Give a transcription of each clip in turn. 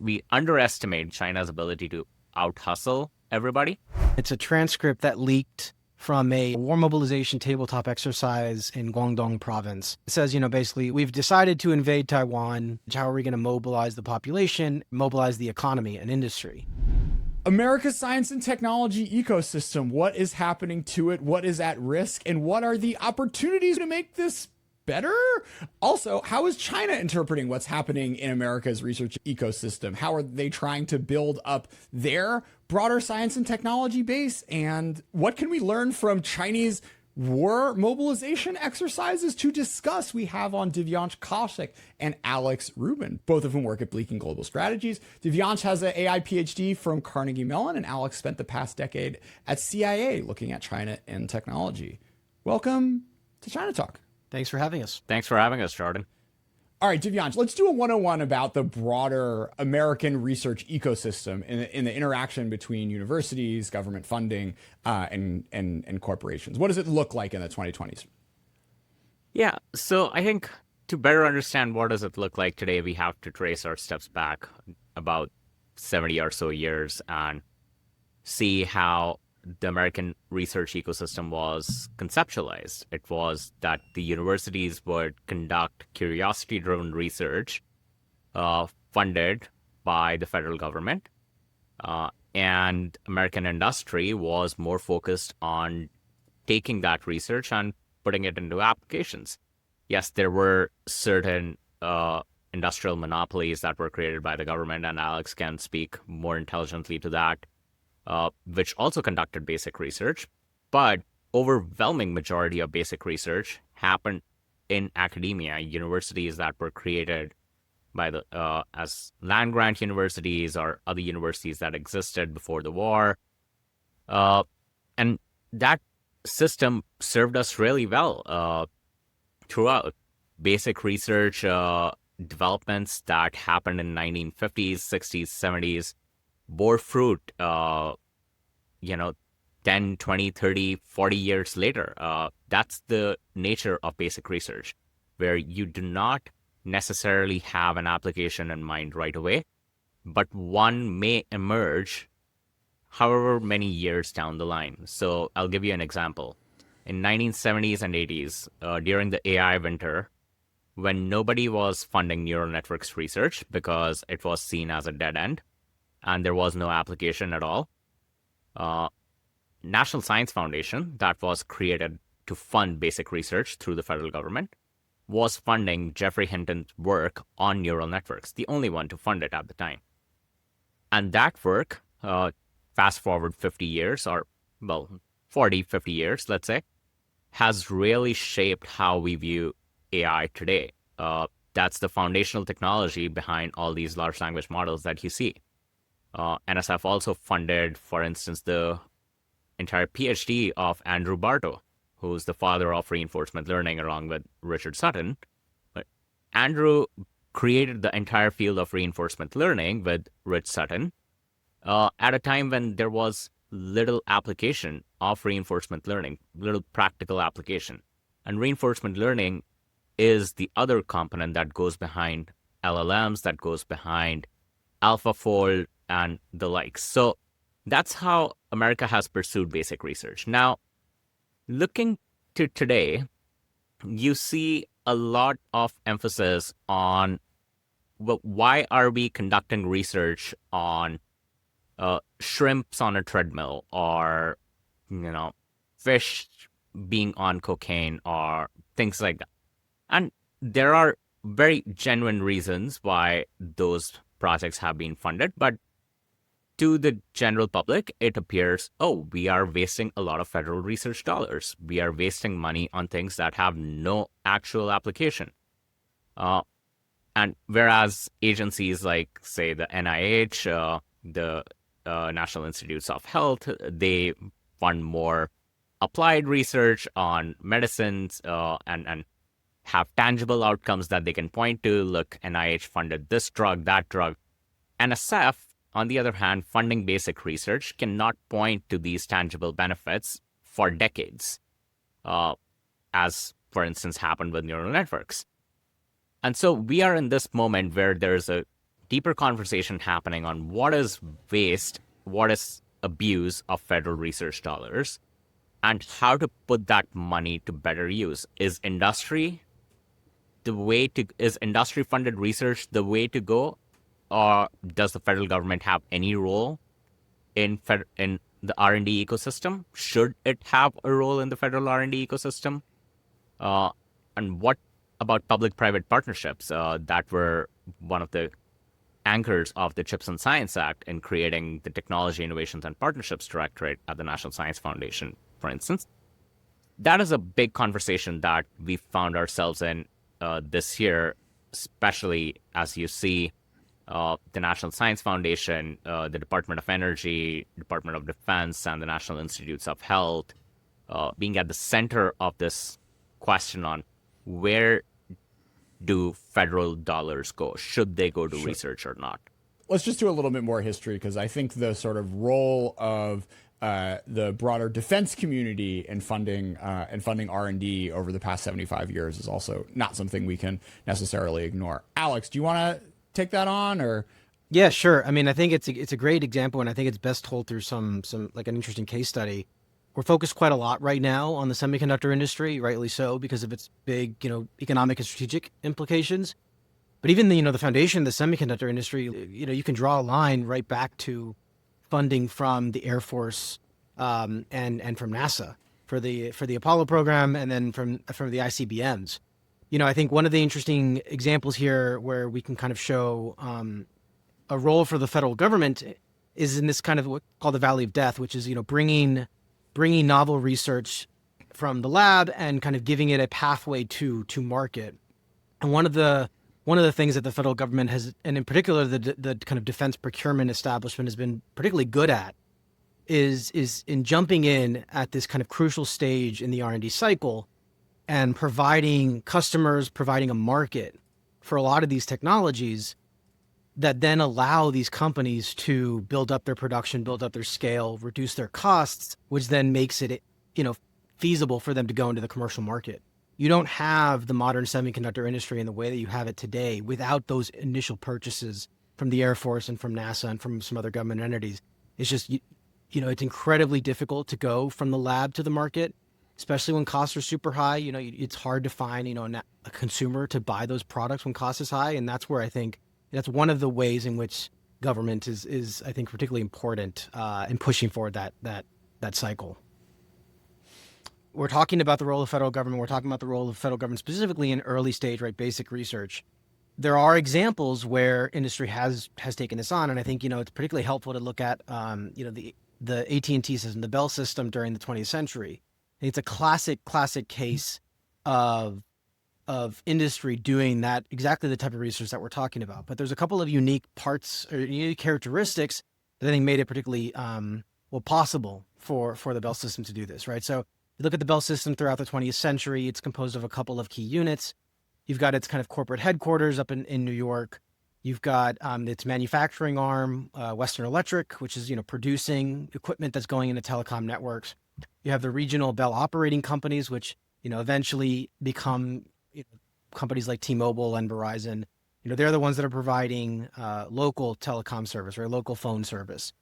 we underestimate China's ability to out-hustle everybody. It's a transcript that leaked from a war mobilization tabletop exercise in Guangdong province. It says, basically, we've decided to invade Taiwan. How are we going to mobilize the population, mobilize the economy and industry? America's science and technology ecosystem. What is happening to it? What is at risk? And what are the opportunities to make this better? Also, how is China interpreting what's happening in America's research ecosystem? How are they trying to build up their broader science and technology base? And what can we learn from Chinese war mobilization exercises? To discuss, we have on Divyansh Kaushik and Alex Rubin, both of whom work at Bleaking Global Strategies. Divyansh has an AI PhD from Carnegie Mellon, and Alex spent the past decade at CIA looking at China and technology. Welcome to China Talk. Thanks for having us. Thanks for having us, Jordan. All right, Divyansh, let's do a 101 about the broader American research ecosystem in the interaction between universities, government funding, and corporations. What does it look like in the 2020s? Yeah, so I think to better understand what does it look like today, we have to trace our steps back about 70 or so years and see how the American research ecosystem was conceptualized. It was that the universities would conduct curiosity-driven research funded by the federal government, and American industry was more focused on taking that research and putting it into applications. Yes, there were certain industrial monopolies that were created by the government, and Alex can speak more intelligently to that, which also conducted basic research, but overwhelming majority of basic research happened in academia, universities that were created by the as land-grant universities or other universities that existed before the war. And that system served us really well throughout. Basic research developments that happened in 1950s, 60s, 70s bore fruit, 10, 20, 30, 40 years later. That's the nature of basic research, where you do not necessarily have an application in mind right away, but one may emerge however many years down the line. So I'll give you an example. In 1970s and 80s, during the AI winter, when nobody was funding neural networks research because it was seen as a dead end, and there was no application at all, National Science Foundation, that was created to fund basic research through the federal government, was funding Geoffrey Hinton's work on neural networks, the only one to fund it at the time. And that work, fast forward 50 years, or 40, 50 years, let's say, has really shaped how we view AI today. That's the foundational technology behind all these large language models that you see. NSF also funded, for instance, the entire PhD of Andrew Barto, who's the father of reinforcement learning along with Richard Sutton. But Andrew created the entire field of reinforcement learning with Rich Sutton at a time when there was little application of reinforcement learning, little practical application. And reinforcement learning is the other component that goes behind LLMs, that goes behind AlphaFold, and the likes. So that's how America has pursued basic research. Now, looking to today, you see a lot of emphasis on why are we conducting research on shrimps on a treadmill, or fish being on cocaine, or things like that. And there are very genuine reasons why those projects have been funded, but to the general public, it appears, we are wasting a lot of federal research dollars. We are wasting money on things that have no actual application. And whereas agencies like, say, the NIH, the National Institutes of Health, they fund more applied research on medicines and have tangible outcomes that they can point to. Look, NIH funded this drug, that drug. NSF, on the other hand, funding basic research cannot point to these tangible benefits for decades, as, for instance, happened with neural networks. And so we are in this moment where there's a deeper conversation happening on what is waste, what is abuse of federal research dollars, and how to put that money to better use. Is industry funded research the way to go, or does the federal government have any role in the R&D ecosystem? Should it have a role in the federal R&D ecosystem? And what about public-private partnerships that were one of the anchors of the CHIPS and Science Act in creating the Technology Innovations and Partnerships Directorate at the National Science Foundation, for instance? That is a big conversation that we found ourselves in this year, especially as you see the National Science Foundation, the Department of Energy, Department of Defense, and the National Institutes of Health being at the center of this question on where do federal dollars go? Should they go to research or not? Let's just do a little bit more history, because I think the sort of role of the broader defense community in funding R&D over the past 75 years is also not something we can necessarily ignore. Alex, do you want to take that on, or? Yeah, sure. I mean, I think it's a great example, and I think it's best told through some like an interesting case study. We're focused quite a lot right now on the semiconductor industry, rightly so, because of its big, economic and strategic implications. But even the foundation of the semiconductor industry, you can draw a line right back to funding from the Air Force and from NASA for the Apollo program, and then from the ICBMs. I think one of the interesting examples here where we can kind of show a role for the federal government is in this kind of what's called the Valley of Death, which is bringing novel research from the lab and kind of giving it a pathway to market. And one of the things that the federal government has, and in particular the kind of defense procurement establishment, has been particularly good at, is in jumping in at this kind of crucial stage in the R&D cycle and providing a market for a lot of these technologies that then allow these companies to build up their production, build up their scale, reduce their costs, which then makes it, feasible for them to go into the commercial market. You don't have the modern semiconductor industry in the way that you have it today without those initial purchases from the Air Force and from NASA and from some other government entities. It's just, it's incredibly difficult to go from the lab to the market, especially when costs are super high. It's hard to find, a consumer to buy those products when cost is high. And that's where I think that's one of the ways in which government is I think, particularly important in pushing forward that cycle. We're talking about the role of federal government. We're talking about the role of federal government specifically in early stage, right, basic research. There are examples where industry has taken this on, and I think it's particularly helpful to look at the AT&T system, the Bell system during the 20th century. It's a classic case of industry doing that, exactly the type of research that we're talking about. But there's a couple of unique parts or unique characteristics that I think made it particularly possible for the Bell system to do this, right? So you look at the Bell system throughout the 20th century, it's composed of a couple of key units. You've got its kind of corporate headquarters up in New York. You've got its manufacturing arm, Western Electric, which is producing equipment that's going into telecom networks. You have the regional Bell operating companies, which eventually become companies like T-Mobile and Verizon. They're the ones that are providing local telecom service or local phone service.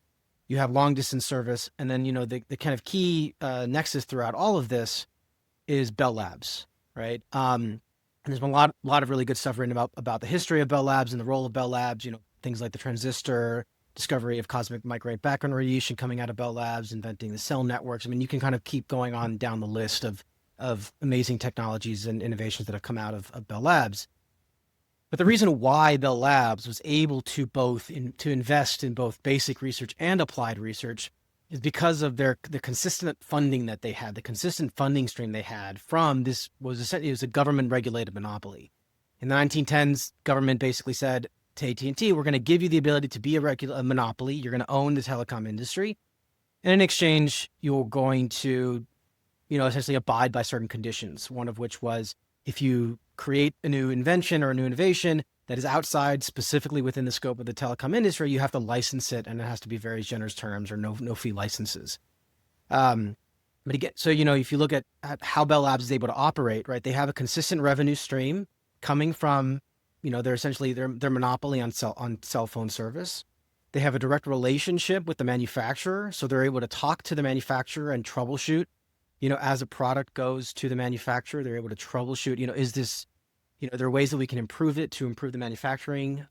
You have long distance service, and then the kind of key nexus throughout all of this is Bell Labs, right? And there's been a lot of really good stuff written about the history of Bell Labs and the role of Bell Labs. Things like the transistor, discovery of cosmic microwave background radiation coming out of Bell Labs, inventing the cell networks. I mean, you can kind of keep going on down the list of amazing technologies and innovations that have come out of Bell Labs. But the reason why Bell Labs was able to invest in both basic research and applied research is because of the consistent funding that they had, the consistent funding stream they had from this it was a government regulated monopoly. In the 1910s, government basically said to AT&T, we're going to give you the ability to be a monopoly. You're going to own the telecom industry. And in exchange, you're going to, essentially abide by certain conditions. One of which was if you create a new invention or a new innovation that is outside specifically within the scope of the telecom industry, you have to license it, and it has to be very generous terms or no fee licenses. But again, so, if you look at how Bell Labs is able to operate, right, they have a consistent revenue stream coming from, they're essentially they're monopoly on cell phone service. They have a direct relationship with the manufacturer, so they're able to talk to the manufacturer and troubleshoot. As a product goes to the manufacturer, they're able to troubleshoot. Is this, there are ways that we can improve it to improve the manufacturing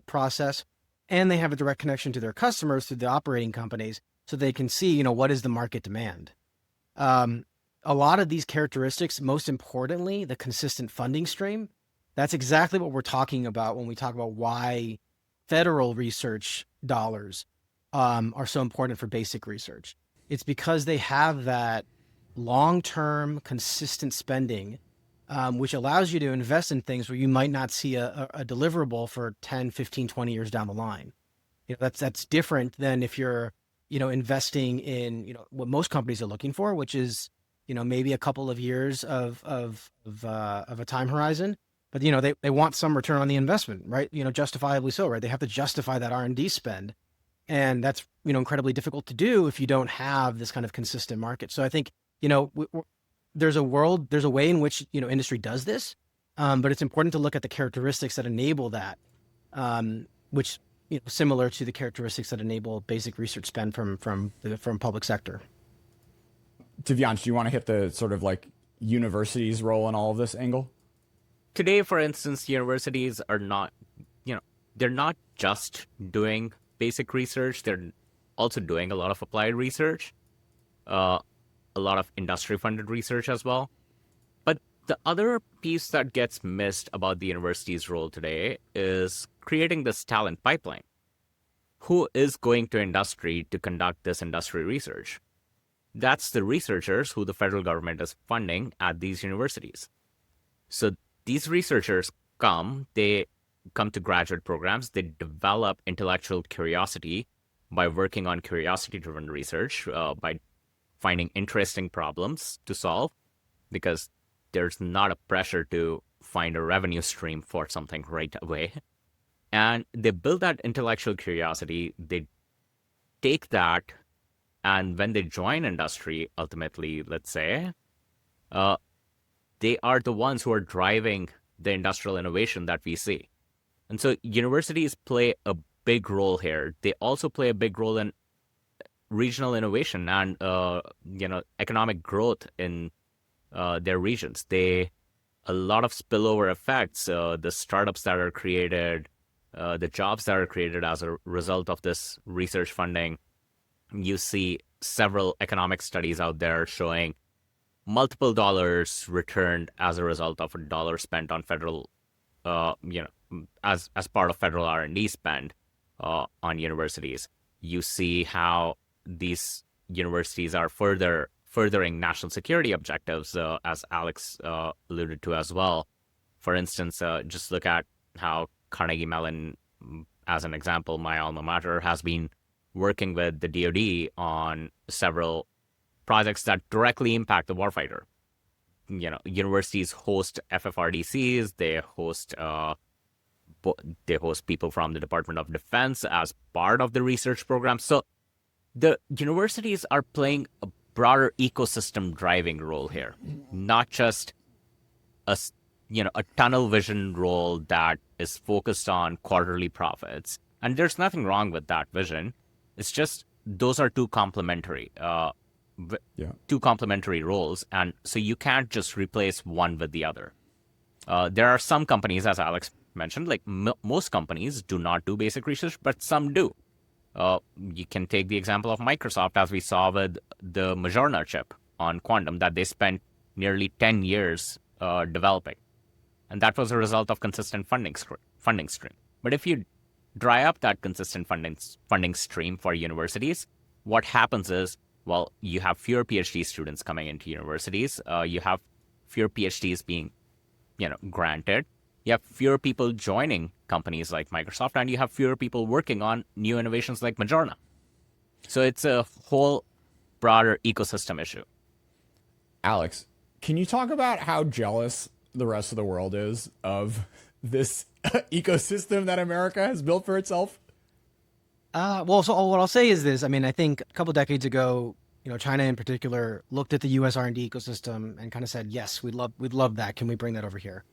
process, and they have a direct connection to their customers through the operating companies, so they can see, what is the market demand. A lot of these characteristics, most importantly, the consistent funding stream, that's exactly what we're talking about when we talk about why federal research dollars are so important for basic research. It's because they have that long-term consistent spending, which allows you to invest in things where you might not see a deliverable for 10, 15, 20 years down the line. That's different than if you're, investing in, what most companies are looking for, which is, maybe a couple of years of a time horizon, but they want some return on the investment, right? Justifiably so, right? They have to justify that R&D spend, and that's incredibly difficult to do if you don't have this kind of consistent market. So I think there's a way in which industry does this, but it's important to look at the characteristics that enable that, which similar to the characteristics that enable basic research spend from public sector. Divyansh, do you want to hit the sort of like universities' role in all of this angle? Today, for instance, universities are not, they're not just doing basic research. They're also doing a lot of applied research, a lot of industry-funded research as well. But the other piece that gets missed about the university's role today is creating this talent pipeline. Who is going to industry to conduct this industry research? That's the researchers who the federal government is funding at these universities. So these researchers they come to graduate programs, they develop intellectual curiosity by working on curiosity-driven research, by finding interesting problems to solve, because there's not a pressure to find a revenue stream for something right away. And they build that intellectual curiosity, they take that, and when they join industry, ultimately, let's say, they are the ones who are driving the industrial innovation that we see. And so universities play a big role here. They also play a big role in regional innovation and economic growth in their regions. A lot of spillover effects, the startups that are created, the jobs that are created as a result of this research funding. You see several economic studies out there showing multiple dollars returned as a result of a dollar spent on federal, as part of federal R&D spend on universities. You see how these universities are furthering national security objectives, as Alex alluded to as well. For instance, just look at how Carnegie Mellon, as an example, my alma mater, has been working with the DoD on several projects that directly impact the warfighter. Universities host FFRDCs, they host people from the Department of Defense as part of the research program. So the universities are playing a broader ecosystem driving role here, not just a tunnel vision role that is focused on quarterly profits. And there's nothing wrong with that vision. It's just those are two complementary roles, and so you can't just replace one with the other. There are some companies, as Alex mentioned, like most companies do not do basic research, but some do. You can take the example of Microsoft, as we saw with the Moderna chip on quantum that they spent nearly 10 years developing. And that was a result of consistent funding stream. But if you dry up that consistent funding stream for universities, what happens is, well, you have fewer PhD students coming into universities. You have fewer PhDs being, granted. You have fewer people joining companies like Microsoft, and you have fewer people working on new innovations like Moderna. So it's a whole broader ecosystem issue. Alex, can you talk about how jealous the rest of the world is of this ecosystem that America has built for itself? Well, so what I'll say is this. I mean, I think a couple decades ago, China in particular looked at the US R&D ecosystem and kind of said, yes, we'd love that. Can we bring that over here?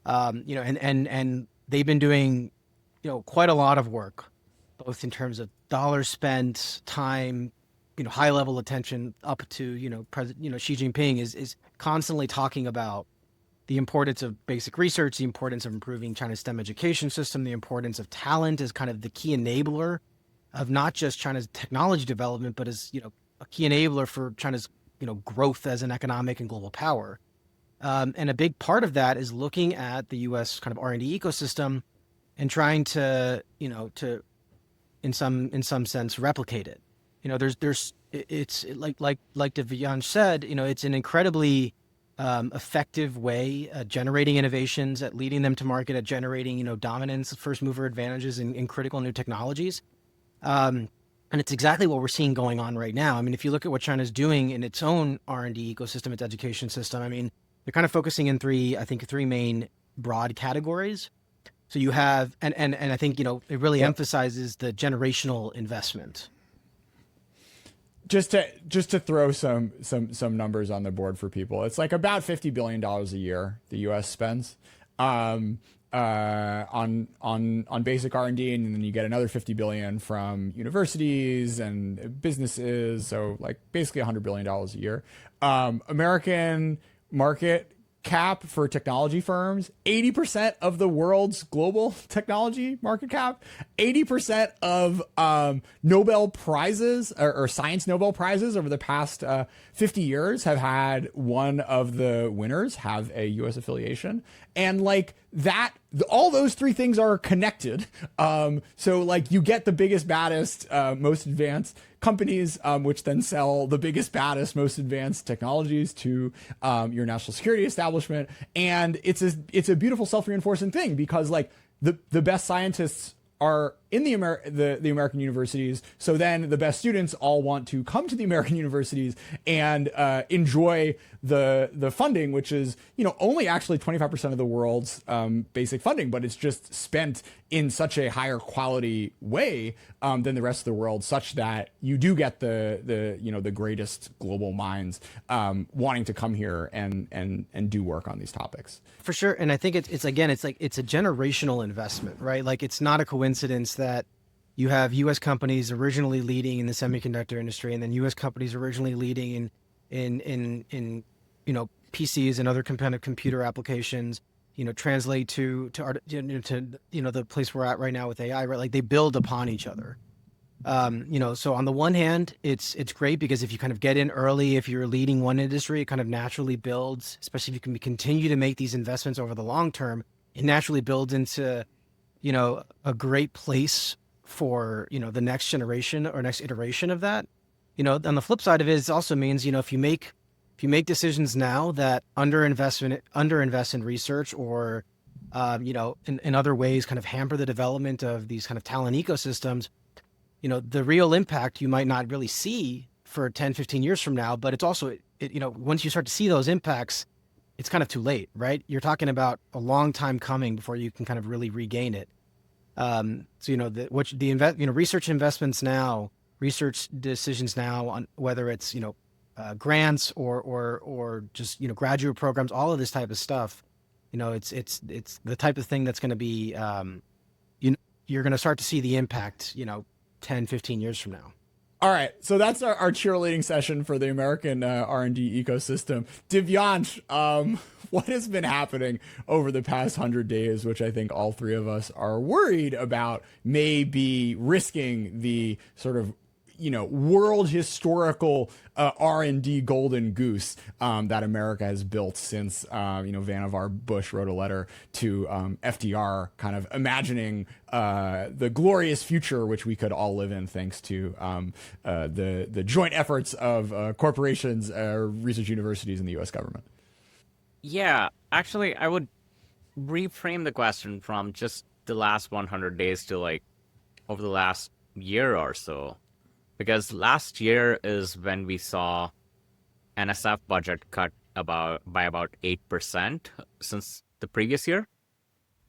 And they've been doing, quite a lot of work, both in terms of dollars spent, time, high level attention, up to, President, Xi Jinping is constantly talking about the importance of basic research, the importance of improving China's STEM education system, the importance of talent as kind of the key enabler of not just China's technology development, but as, a key enabler for China's, growth as an economic and global power. And a big part of that is looking at the U.S. kind of R&D ecosystem and trying to, to in some sense replicate it. It's like Divyansh said, it's an incredibly effective way at generating innovations, at leading them to market, at generating, dominance, first mover advantages in critical new technologies. And it's exactly what we're seeing going on right now. I mean, if you look at what China's doing in its own R&D ecosystem, its education system, I mean, they're kind of focusing in three main broad categories. So you have, and I think, it really emphasizes the generational investment. Just to throw some numbers on the board for people, it's like about $50 billion a year the U.S. spends on basic R&D, and then you get another 50 billion from universities and businesses. So like basically $100 billion a year. American market cap for technology firms, 80% of the world's global technology market cap, 80% of Nobel Prizes or science Nobel Prizes over the past 50 years have had one of the winners have a U.S. affiliation. And like that, all those three things are connected. So like you get the biggest, baddest, most advanced companies, which then sell the biggest, baddest, most advanced technologies to your national security establishment. And it's a beautiful self-reinforcing thing, because like the best scientists are in the American universities. So then the best students all want to come to the American universities and enjoy the funding, which is, only actually 25% of the world's basic funding, but it's just spent in such a higher quality way than the rest of the world, such that you do get the greatest global minds wanting to come here and do work on these topics. For sure. And I think it's a generational investment, right? Like it's not a coincidence that you have U.S. companies originally leading in the semiconductor industry, and then U.S. companies originally leading in PCs and other computer applications, translate to the place we're at right now with AI, right? Like they build upon each other. So on the one hand, it's great because if you kind of get in early, if you're leading one industry, it kind of naturally builds, especially if you can continue to make these investments over the long term, it naturally builds into, a great place for, the next generation or next iteration of that. On the flip side of it also means, if you make decisions now that underinvest in research or, in other ways kind of hamper the development of these kind of talent ecosystems, the real impact you might not really see for 10, 15 years from now, but it's also, once you start to see those impacts, it's kind of too late, right? You're talking about a long time coming before you can kind of really regain it. Research investments now, research decisions now on whether it's, grants or just, graduate programs, all of this type of stuff, it's the type of thing that's going to be, you're going to start to see the impact, 10, 15 years from now. All right, so that's our cheerleading session for the American R&D ecosystem. Divyansh, what has been happening over the past 100 days, which I think all three of us are worried about, may be risking the sort of world historical R&D golden goose that America has built since Vannevar Bush wrote a letter to FDR, kind of imagining the glorious future which we could all live in thanks to the joint efforts of corporations, research universities, and the U.S. government. Yeah, actually, I would reframe the question from just the last 100 days to like over the last year or so. Because last year is when we saw NSF budget cut by about 8% since the previous year.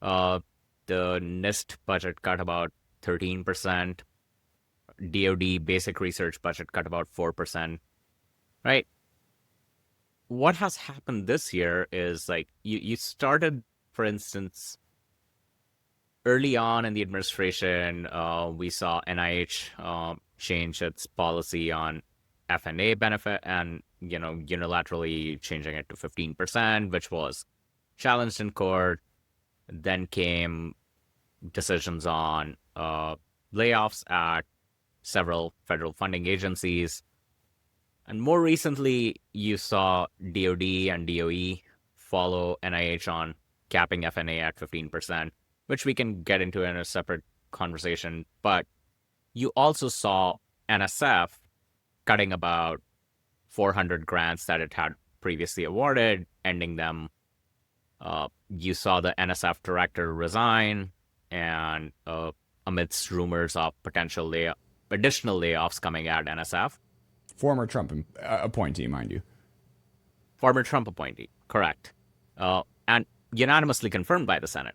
The NIST budget cut about 13%. DoD basic research budget cut about 4%. Right? What has happened this year is like you started, for instance, early on in the administration, we saw NIH change its policy on F&A benefit and, unilaterally changing it to 15%, which was challenged in court. Then came decisions on layoffs at several federal funding agencies. And more recently, you saw DoD and DOE follow NIH on capping F&A at 15%, which we can get into in a separate conversation. But you also saw NSF cutting about 400 grants that it had previously awarded, ending them. You saw the NSF director resign, and amidst rumors of potential additional layoffs coming at NSF. Former Trump appointee, mind you. Former Trump appointee, correct. And unanimously confirmed by the Senate.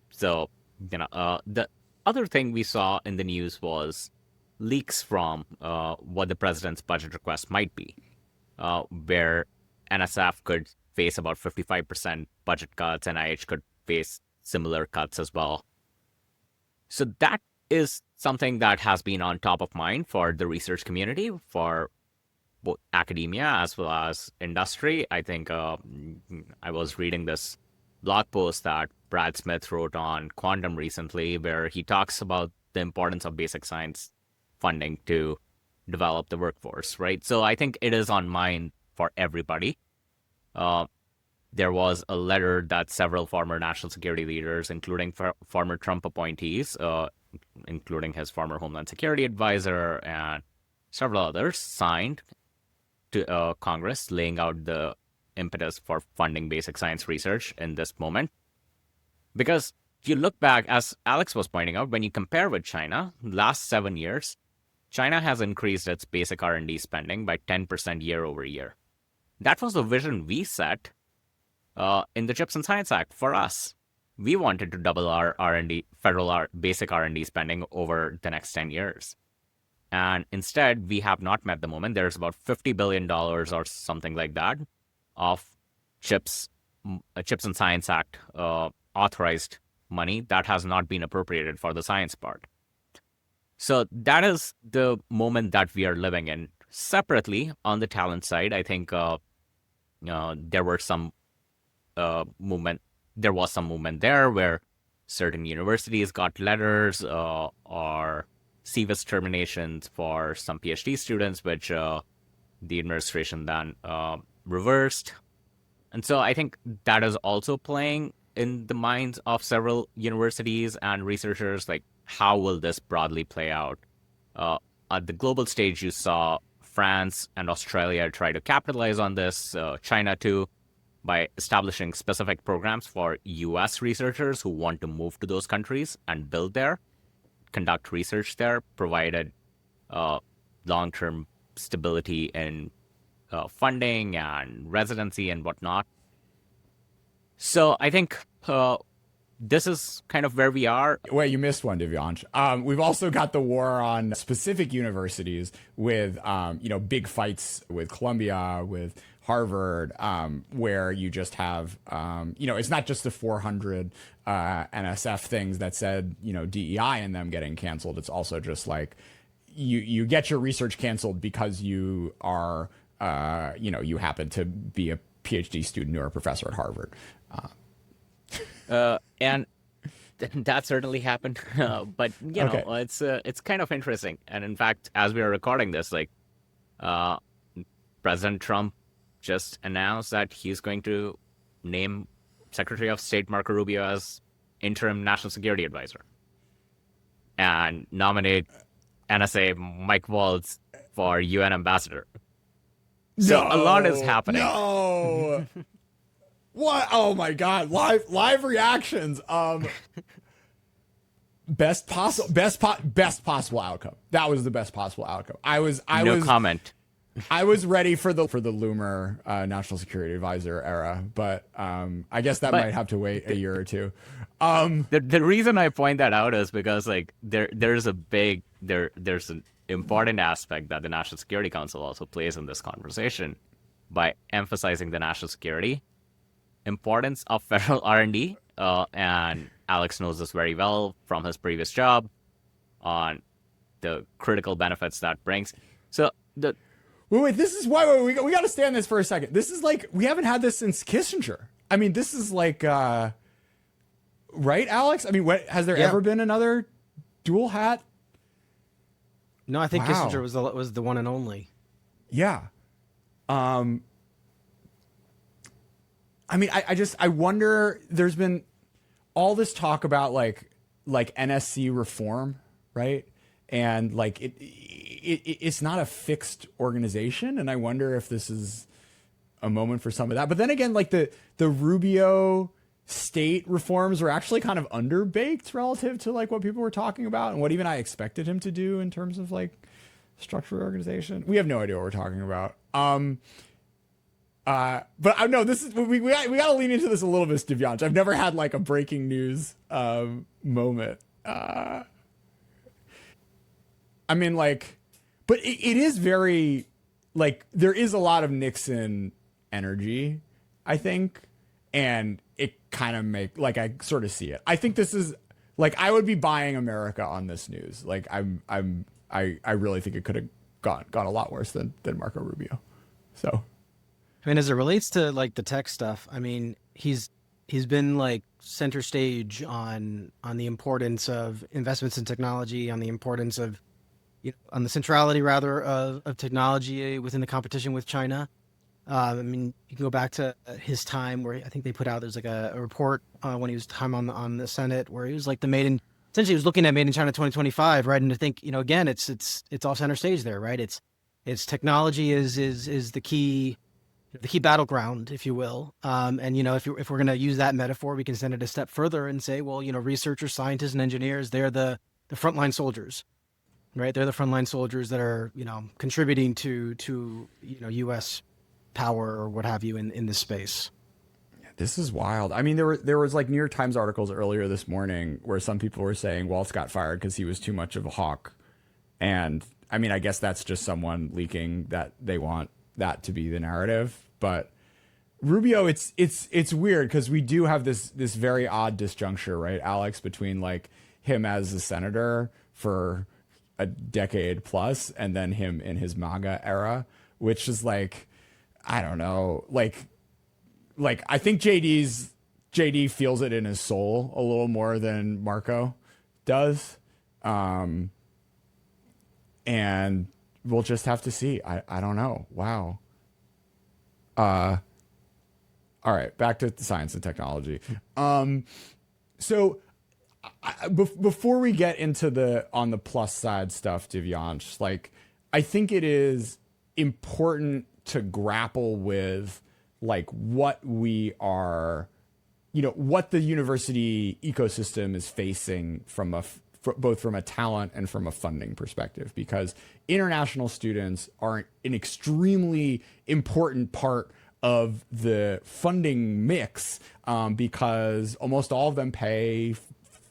So, the other thing we saw in the news was leaks from what the president's budget request might be, where NSF could face about 55% budget cuts, and NIH could face similar cuts as well. So that is something that has been on top of mind for the research community, for both academia as well as industry. I think I was reading this blog post that Brad Smith wrote on quantum recently, where he talks about the importance of basic science funding to develop the workforce, right? So I think it is on mind for everybody. There was a letter that several former national security leaders, including former Trump appointees, including his former Homeland Security advisor and several others, signed to Congress, laying out the impetus for funding basic science research in this moment. Because you look back, as Alex was pointing out, when you compare with China, last 7 years, China has increased its basic R&D spending by 10% year over year. That was the vision we set in the CHIPS and Science Act for us. We wanted to double our federal basic R&D spending over the next 10 years. And instead, we have not met the moment. There's about $50 billion or something like that of CHIPS and Science Act authorized money that has not been appropriated for the science part. So that is the moment that we are living in. Separately, on the talent side, I think there was some movement there where certain universities got letters or CVIS terminations for some PhD students, which the administration then reversed. And so I think that is also playing in the minds of several universities and researchers, like, how will this broadly play out? At the global stage, you saw France and Australia try to capitalize on this, China too, by establishing specific programs for US researchers who want to move to those countries and build there, conduct research there, provided long-term stability in funding and residency and whatnot. So I think this is kind of where we are. Wait, you missed one, Divyansh. We've also got the war on specific universities with, big fights with Columbia, with Harvard, where you just have, it's not just the 400 NSF things that said, DEI and them getting canceled. It's also just like you get your research canceled because you are, you happen to be a PhD student or a professor at Harvard. And that certainly happened. But, it's kind of interesting. And in fact, as we are recording this, President Trump just announced that he's going to name Secretary of State Marco Rubio as interim national security advisor and nominate NSA Mike Waltz for UN ambassador. So a lot is happening. No. What? Oh my God! Live reactions. Best possible outcome. That was the best possible outcome. No comment. I was ready for the Loomer national security advisor era, but I guess that might have to wait a year or two. The reason I point that out is because there's an important aspect that the National Security Council also plays in this conversation by emphasizing the national security importance of federal R&D and Alex knows this very well from his previous job on the critical benefits that brings. So the Wait, this is why we got to stay on this for a second. This is like, we haven't had this since Kissinger. I mean, this is like, right, Alex? I mean, has there ever been another dual hat? No, I think Wow. Kissinger was the one and only. Yeah. I mean, I wonder, there's been all this talk about like NSC reform, right? And like it's not a fixed organization, and I wonder if this is a moment for some of that. But then again, like the Rubio state reforms were actually kind of underbaked relative to like what people were talking about and what even I expected him to do in terms of like structured organization. We have no idea what we're talking about. But I know this is we got to lean into this a little bit, Divyansh. I've never had like a breaking news moment. I mean, like, but it is very like there is a lot of Nixon energy, I think, and it kind of like I sort of see it. I think this is like I would be buying America on this news. Like I really think it could have gone a lot worse than Marco Rubio. So. I mean, as it relates to like the tech stuff, I mean, he's been like center stage on the importance of investments in technology, on the importance of, on the centrality rather of technology within the competition with China. I mean, you can go back to his time where I think they put out there's like a report when he was time on the Senate where he was like essentially he was looking at Made in China 2025, right? And to think, again, it's all center stage there, right? It's technology is the key battleground, if you will. And, if we're going to use that metaphor, we can send it a step further and say, well, researchers, scientists, and engineers, they're the frontline soldiers, right? They're the frontline soldiers that are, contributing to U.S. power or what have you in this space. This is wild. I mean, there was like New York Times articles earlier this morning where some people were saying Waltz got fired because he was too much of a hawk. And I mean, I guess that's just someone leaking that they want that to be the narrative. But Rubio, it's weird because we do have this very odd disjuncture, right, Alex, between like him as a senator for a decade plus and then him in his MAGA era, which is like, I don't know, like I think JD feels it in his soul a little more than Marco does. And we'll just have to see. I don't know. Wow. All right, back to science and technology. So before we get into on the plus side stuff, Divyansh, like I think it is important to grapple with like what we are, what the university ecosystem is facing from both from a talent and from a funding perspective, because international students are an extremely important part of the funding mix, because almost all of them pay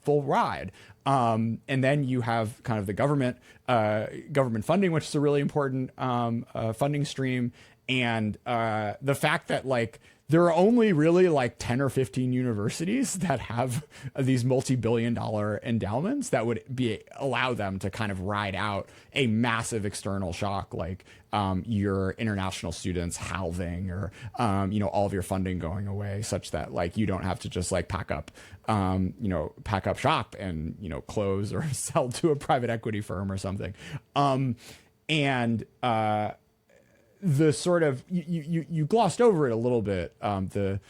full ride. And then you have kind of the government funding, which is a really important funding stream. And the fact that like there are only really like 10 or 15 universities that have these multi-billion-dollar endowments that would allow them to kind of ride out a massive external shock, like your international students halving or all of your funding going away, such that like you don't have to just like pack up shop and close or sell to a private equity firm or something. The sort of you glossed over it a little bit, the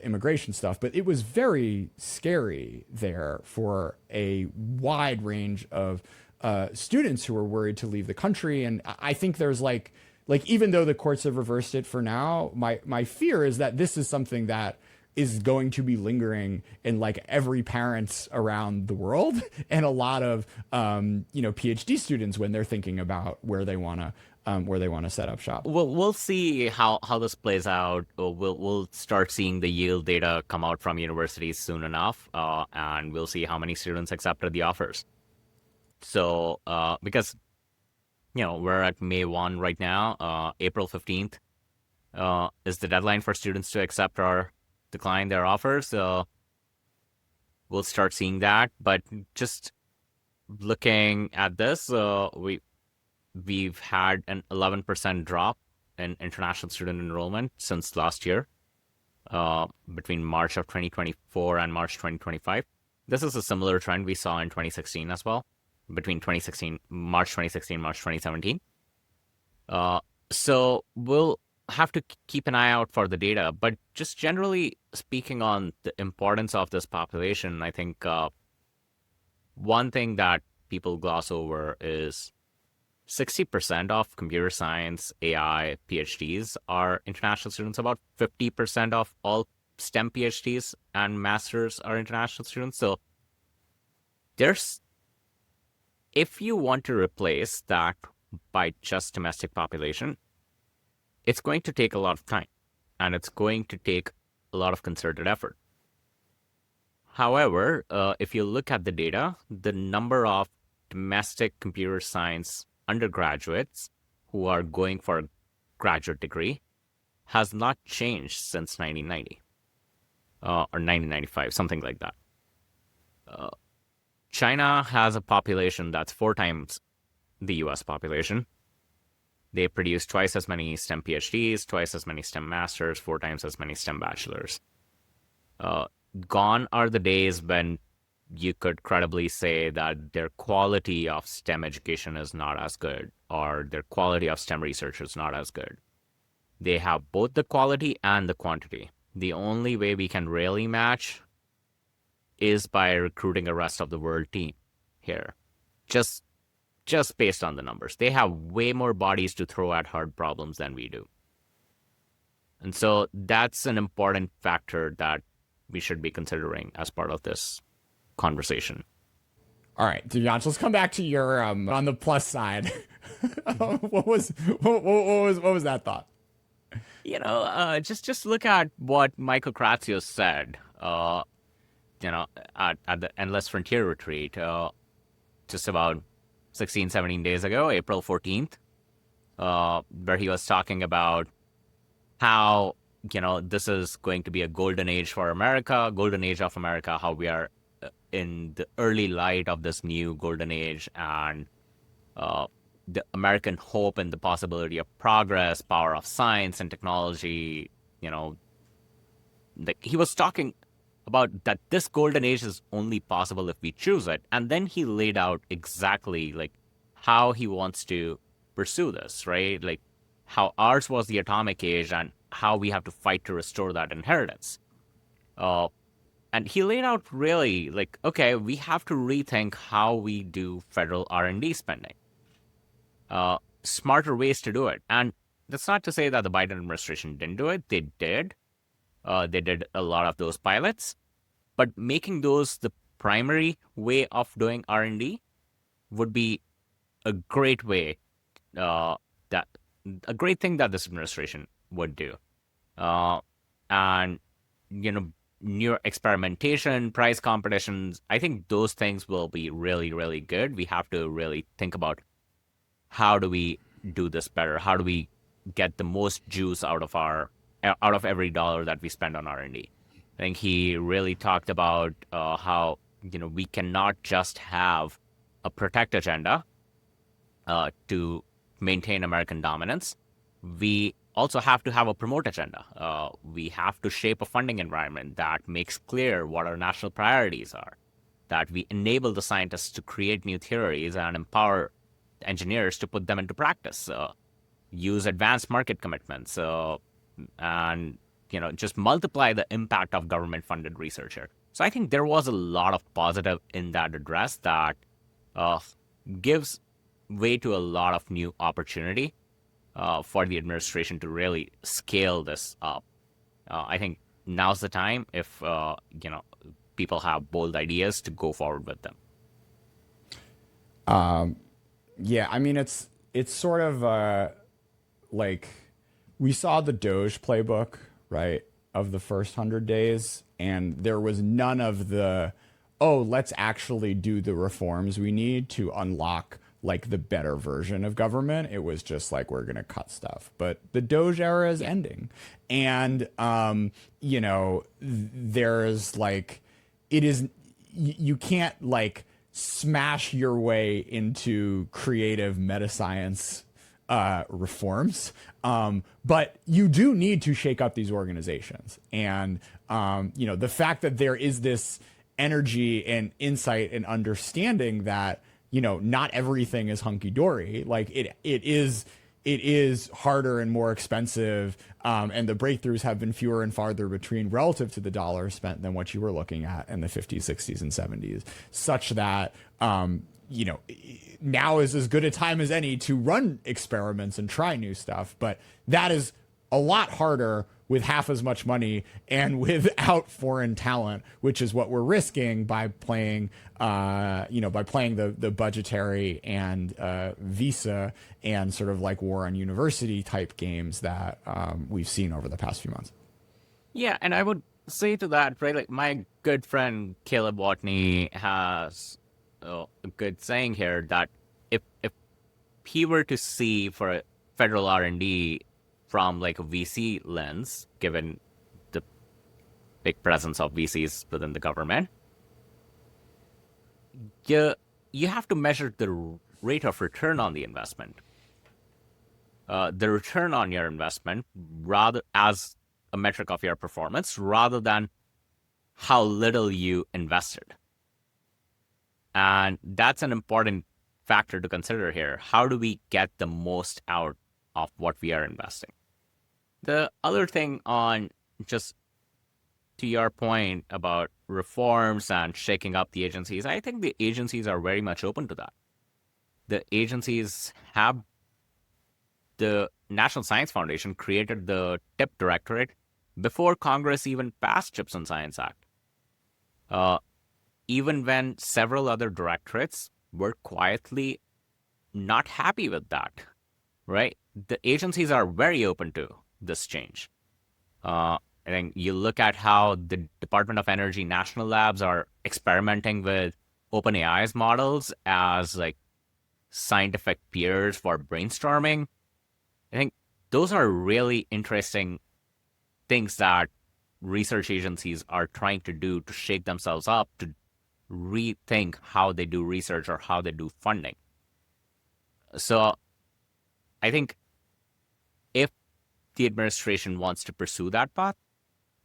immigration stuff, but it was very scary there for a wide range of students who were worried to leave the country. And I think there's like even though the courts have reversed it for now, my fear is that this is something that is going to be lingering in like every parent around the world and a lot of PhD students when they're thinking about where they want to set up shop. We'll see how this plays out. We'll start seeing the yield data come out from universities soon enough, and we'll see how many students accepted the offers. So because we're at May 1 right now, April 15th is the deadline for students to accept or decline their offers. So we'll start seeing that. But just looking at this, we've had an 11% drop in international student enrollment since last year, between March of 2024 and March 2025. This is a similar trend we saw in 2016 as well, between March 2016, March 2017. So we'll have to keep an eye out for the data. But just generally speaking on the importance of this population, I think one thing that people gloss over is 60% of computer science, AI, PhDs are international students. About 50% of all STEM PhDs and masters are international students. So if you want to replace that by just domestic population, it's going to take a lot of time, and it's going to take a lot of concerted effort. However, if you look at the data, the number of domestic computer science undergraduates who are going for a graduate degree has not changed since 1990 or 1995, something like that. China has a population that's 4 times the US population. They produce twice as many STEM PhDs, twice as many STEM masters, 4 times as many STEM bachelors. Gone are the days when you could credibly say that their quality of STEM education is not as good, or their quality of STEM research is not as good. They have both the quality and the quantity. The only way we can really match is by recruiting a rest of the world team here. Just based on the numbers. They have way more bodies to throw at hard problems than we do. And so that's an important factor that we should be considering as part of this conversation. All right, Divyansh, let's come back to your on the plus side. What was that thought? Just look at what Michael Kratsios said. At the Endless Frontier retreat, just about 16, 17 days ago, April 14th, where he was talking about how this is going to be a golden age for America, golden age of America, how we are in the early light of this new golden age, and the American hope and the possibility of progress, power of science and technology. He was talking about that this golden age is only possible if we choose it. And then he laid out exactly how he wants to pursue this, right? Like how ours was the atomic age and how we have to fight to restore that inheritance. And he laid out really okay, we have to rethink how we do federal R&D spending. Smarter ways to do it. And that's not to say that the Biden administration didn't do it. They did. They did a lot of those pilots. But making those the primary way of doing R&D would be a great way, a great thing that this administration would do. And, new experimentation, prize competitions, I think those things will be really, really good. We have to really think about how do we do this better? How do we get the most juice out of every dollar that we spend on R&D? I think he really talked about how we cannot just have a protect agenda to maintain American dominance. We also have to have a promote agenda. We have to shape a funding environment that makes clear what our national priorities are, that we enable the scientists to create new theories and empower engineers to put them into practice, use advanced market commitments, and just multiply the impact of government-funded research here. So I think there was a lot of positive in that address that gives way to a lot of new opportunity for the administration to really scale this up. I think now's the time if people have bold ideas to go forward with them. Yeah, I mean it's sort of like we saw the Doge playbook, right, of the first 100 days, and there was none of the let's actually do the reforms we need to unlock the better version of government. It was just we're going to cut stuff. But the Doge era is ending. And, there's it is, you can't like smash your way into creative meta science reforms. But you do need to shake up these organizations. And, the fact that there is this energy and insight and understanding that, not everything is hunky dory. Like it is harder and more expensive. And the breakthroughs have been fewer and farther between relative to the dollars spent than what you were looking at in the 50s, 60s, and 70s, such that, now is as good a time as any to run experiments and try new stuff. But that is a lot harder with half as much money and without foreign talent, which is what we're risking by playing, the budgetary and visa and sort of like war on university type games that we've seen over the past few months. Yeah, and I would say to that, right, like my good friend Caleb Watney has a good saying here that if he were to see for a federal R&D from like a VC lens, given the big presence of VCs within the government, you have to measure the rate of return on the investment. The return on your investment rather as a metric of your performance rather than how little you invested. And that's an important factor to consider here. How do we get the most out of what we are investing? The other thing on just to your point about reforms and shaking up the agencies, I think the agencies are very much open to that. The agencies have the National Science Foundation created the TIP Directorate before Congress even passed CHIPS and Science Act. Even when several other directorates were quietly not happy with that, right? The agencies are very open to this change. I think you look at how the Department of Energy national labs are experimenting with OpenAI's models as like scientific peers for brainstorming. I think those are really interesting things that research agencies are trying to do to shake themselves up, to rethink how they do research or how they do funding. So I think if the administration wants to pursue that path,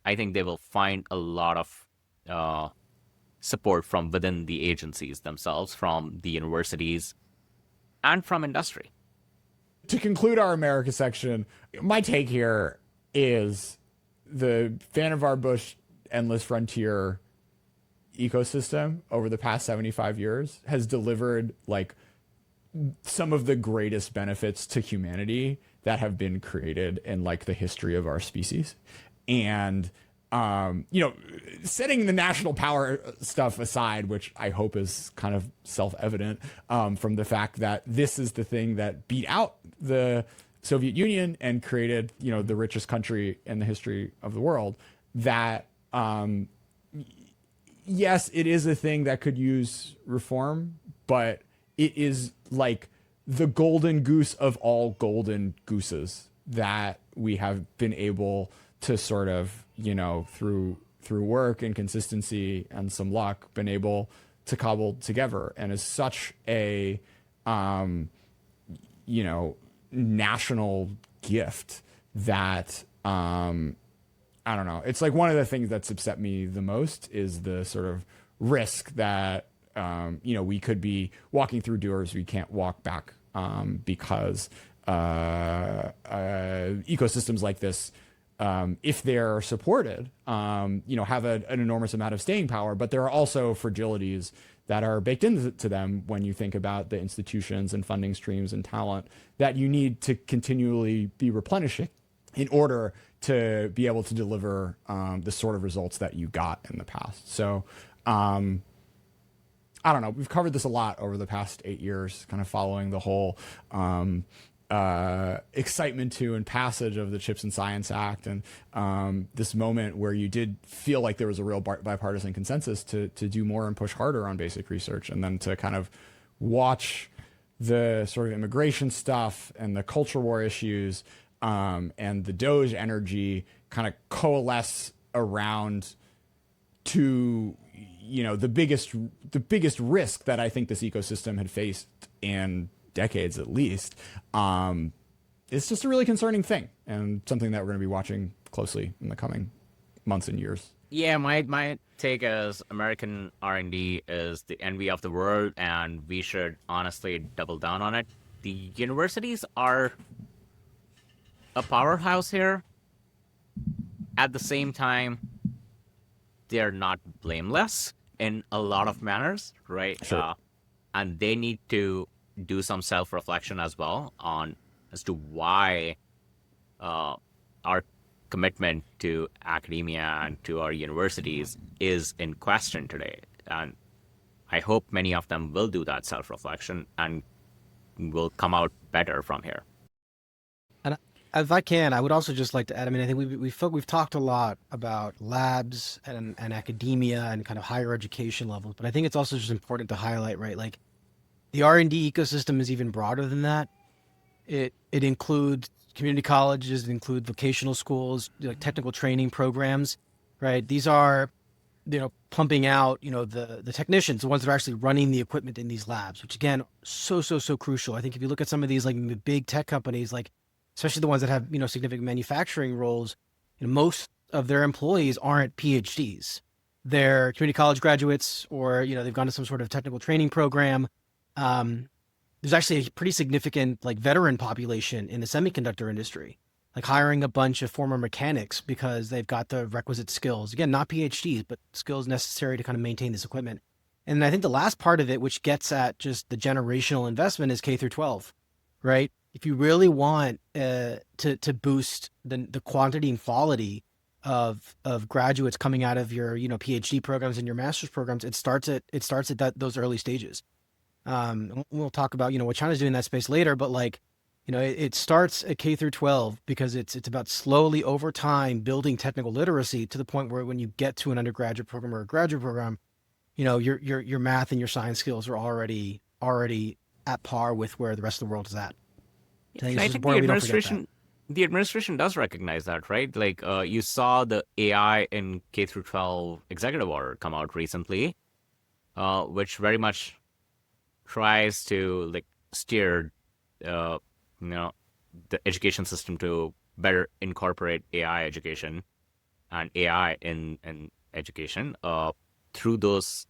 I think they will find a lot of support from within the agencies themselves, from the universities, and from industry. To conclude our America section, my take here is the Vannevar Bush Endless Frontier ecosystem over the past 75 years has delivered like some of the greatest benefits to humanity that have been created in like the history of our species. And setting the national power stuff aside, which I hope is kind of self-evident, from the fact that this is the thing that beat out the Soviet Union and created, the richest country in the history of the world, that, yes, it is a thing that could use reform, but it is like the golden goose of all golden gooses that we have been able to sort of, through work and consistency and some luck, been able to cobble together, and is such a, national gift that, I don't know. It's like one of the things that's upset me the most is the sort of risk that, we could be walking through doors we can't walk back, because ecosystems like this, if they're supported, have an enormous amount of staying power, but there are also fragilities that are baked into them when you think about the institutions and funding streams and talent that you need to continually be replenishing in order to be able to deliver the sort of results that you got in the past. So, I don't know. We've covered this a lot over the past 8 years, kind of following the whole excitement to and passage of the CHIPS and Science Act, and this moment where you did feel like there was a real bipartisan consensus to do more and push harder on basic research, and then to kind of watch the sort of immigration stuff and the culture war issues and the DOGE energy kind of coalesce around two the biggest risk that I think this ecosystem had faced in decades at least. It's just a really concerning thing, and something that we're going to be watching closely in the coming months and years. Yeah, my take is American R&D is the envy of the world, and we should honestly double down on it. The universities are a powerhouse here. At the same time, they're not blameless in a lot of manners, right? Sure. And they need to do some self-reflection as well on as to why our commitment to academia and to our universities is in question today. And I hope many of them will do that self-reflection and will come out better from here. And if I can, I would also just like to add, I mean, I think we've talked a lot about labs and academia and kind of higher education levels, but I think it's also just important to highlight, right? Like the R&D ecosystem is even broader than that. It includes community colleges, it includes vocational schools, like technical training programs, right? These are, pumping out, the technicians, the ones that are actually running the equipment in these labs, which again, so crucial. I think if you look at some of these like big tech companies, like especially the ones that have, significant manufacturing roles, most of their employees aren't PhDs. They're community college graduates, or, they've gone to some sort of technical training program. There's actually a pretty significant like veteran population in the semiconductor industry, like hiring a bunch of former mechanics because they've got the requisite skills. Again, not PhDs, but skills necessary to kind of maintain this equipment. And I think the last part of it, which gets at just the generational investment, is K through 12, right? If you really want to boost the quantity and quality of graduates coming out of your PhD programs and your master's programs, it starts at those early stages. We'll talk about what China's doing in that space later, but like it starts at K through 12 because it's about slowly over time building technical literacy to the point where when you get to an undergraduate program or a graduate program, your math and your science skills are already at par with where the rest of the world is at. I think the administration does recognize that, right? Like you saw the AI in K through 12 executive order come out recently, which very much tries to like steer the education system to better incorporate AI education and AI in education through those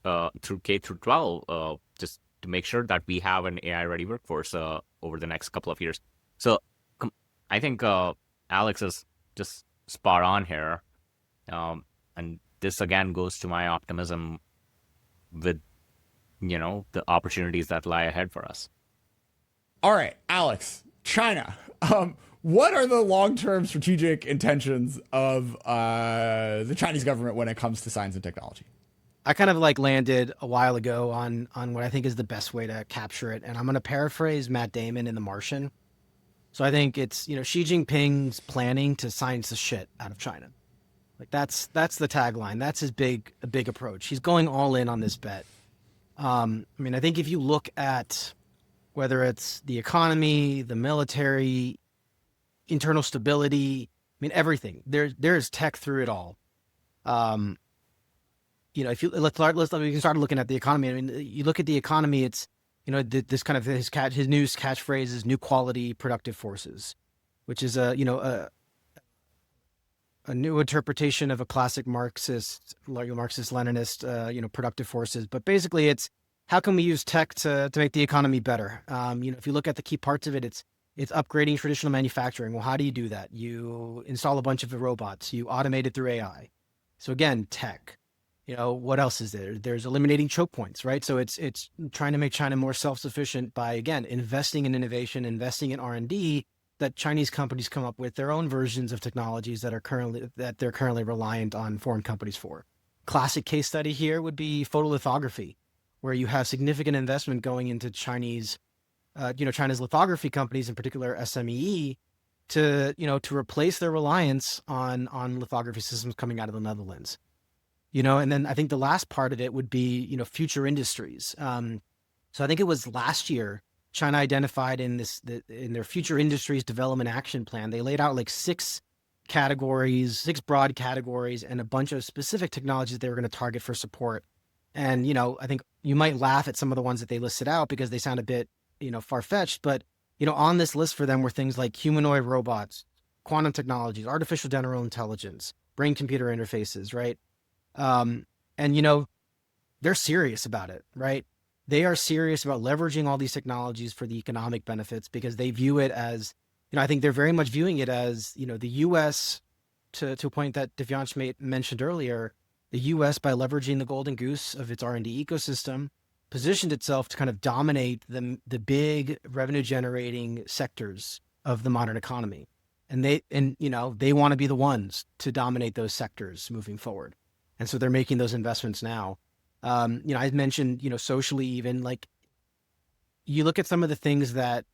through K through 12, just to make sure that we have an AI ready workforce over the next couple of years. So I think Alex is just spot on here, and this again goes to my optimism with the opportunities that lie ahead for us. All right, Alex, China. What are the long-term strategic intentions of the Chinese government when it comes to science and technology? I kind of like landed a while ago on what I think is the best way to capture it. And I'm going to paraphrase Matt Damon in The Martian. So I think it's, Xi Jinping's planning to science the shit out of China. Like that's the tagline. That's his big approach. He's going all in on this bet. I think if you look at whether it's the economy, the military, internal stability, everything, there is tech through it all. If you we can start looking at the economy. You look at the economy, it's this kind of his new catchphrase is new quality productive forces, which is a new interpretation of a classic Marxist-Leninist productive forces. But basically, it's how can we use tech to make the economy better? If you look at the key parts of it, it's upgrading traditional manufacturing. Well, how do you do that? You install a bunch of robots. You automate it through AI. So again, tech. What else is there? There's eliminating choke points, right? So it's trying to make China more self-sufficient by, again, investing in innovation, investing in R&D, that Chinese companies come up with their own versions of technologies that they're currently reliant on foreign companies for. Classic case study here would be photolithography, where you have significant investment going into Chinese lithography companies, in particular SME, to replace their reliance on lithography systems coming out of the Netherlands. And then I think the last part of it would be, future industries. So I think it was last year, China identified in their future industries development action plan, they laid out like 6 six broad categories, and a bunch of specific technologies they were going to target for support. And, I think you might laugh at some of the ones that they listed out because they sound a bit, far-fetched, but, on this list for them were things like humanoid robots, quantum technologies, artificial general intelligence, brain-computer interfaces, right? And, they're serious about it, right? They are serious about leveraging all these technologies for the economic benefits because they view it as, I think they're very much viewing it as, the U.S., to a point that Divyansh mentioned earlier, the U.S., by leveraging the golden goose of its R&D ecosystem, positioned itself to kind of dominate the big revenue generating sectors of the modern economy. And they want to be the ones to dominate those sectors moving forward. And so they're making those investments now. I mentioned, socially, even like you look at some of the things that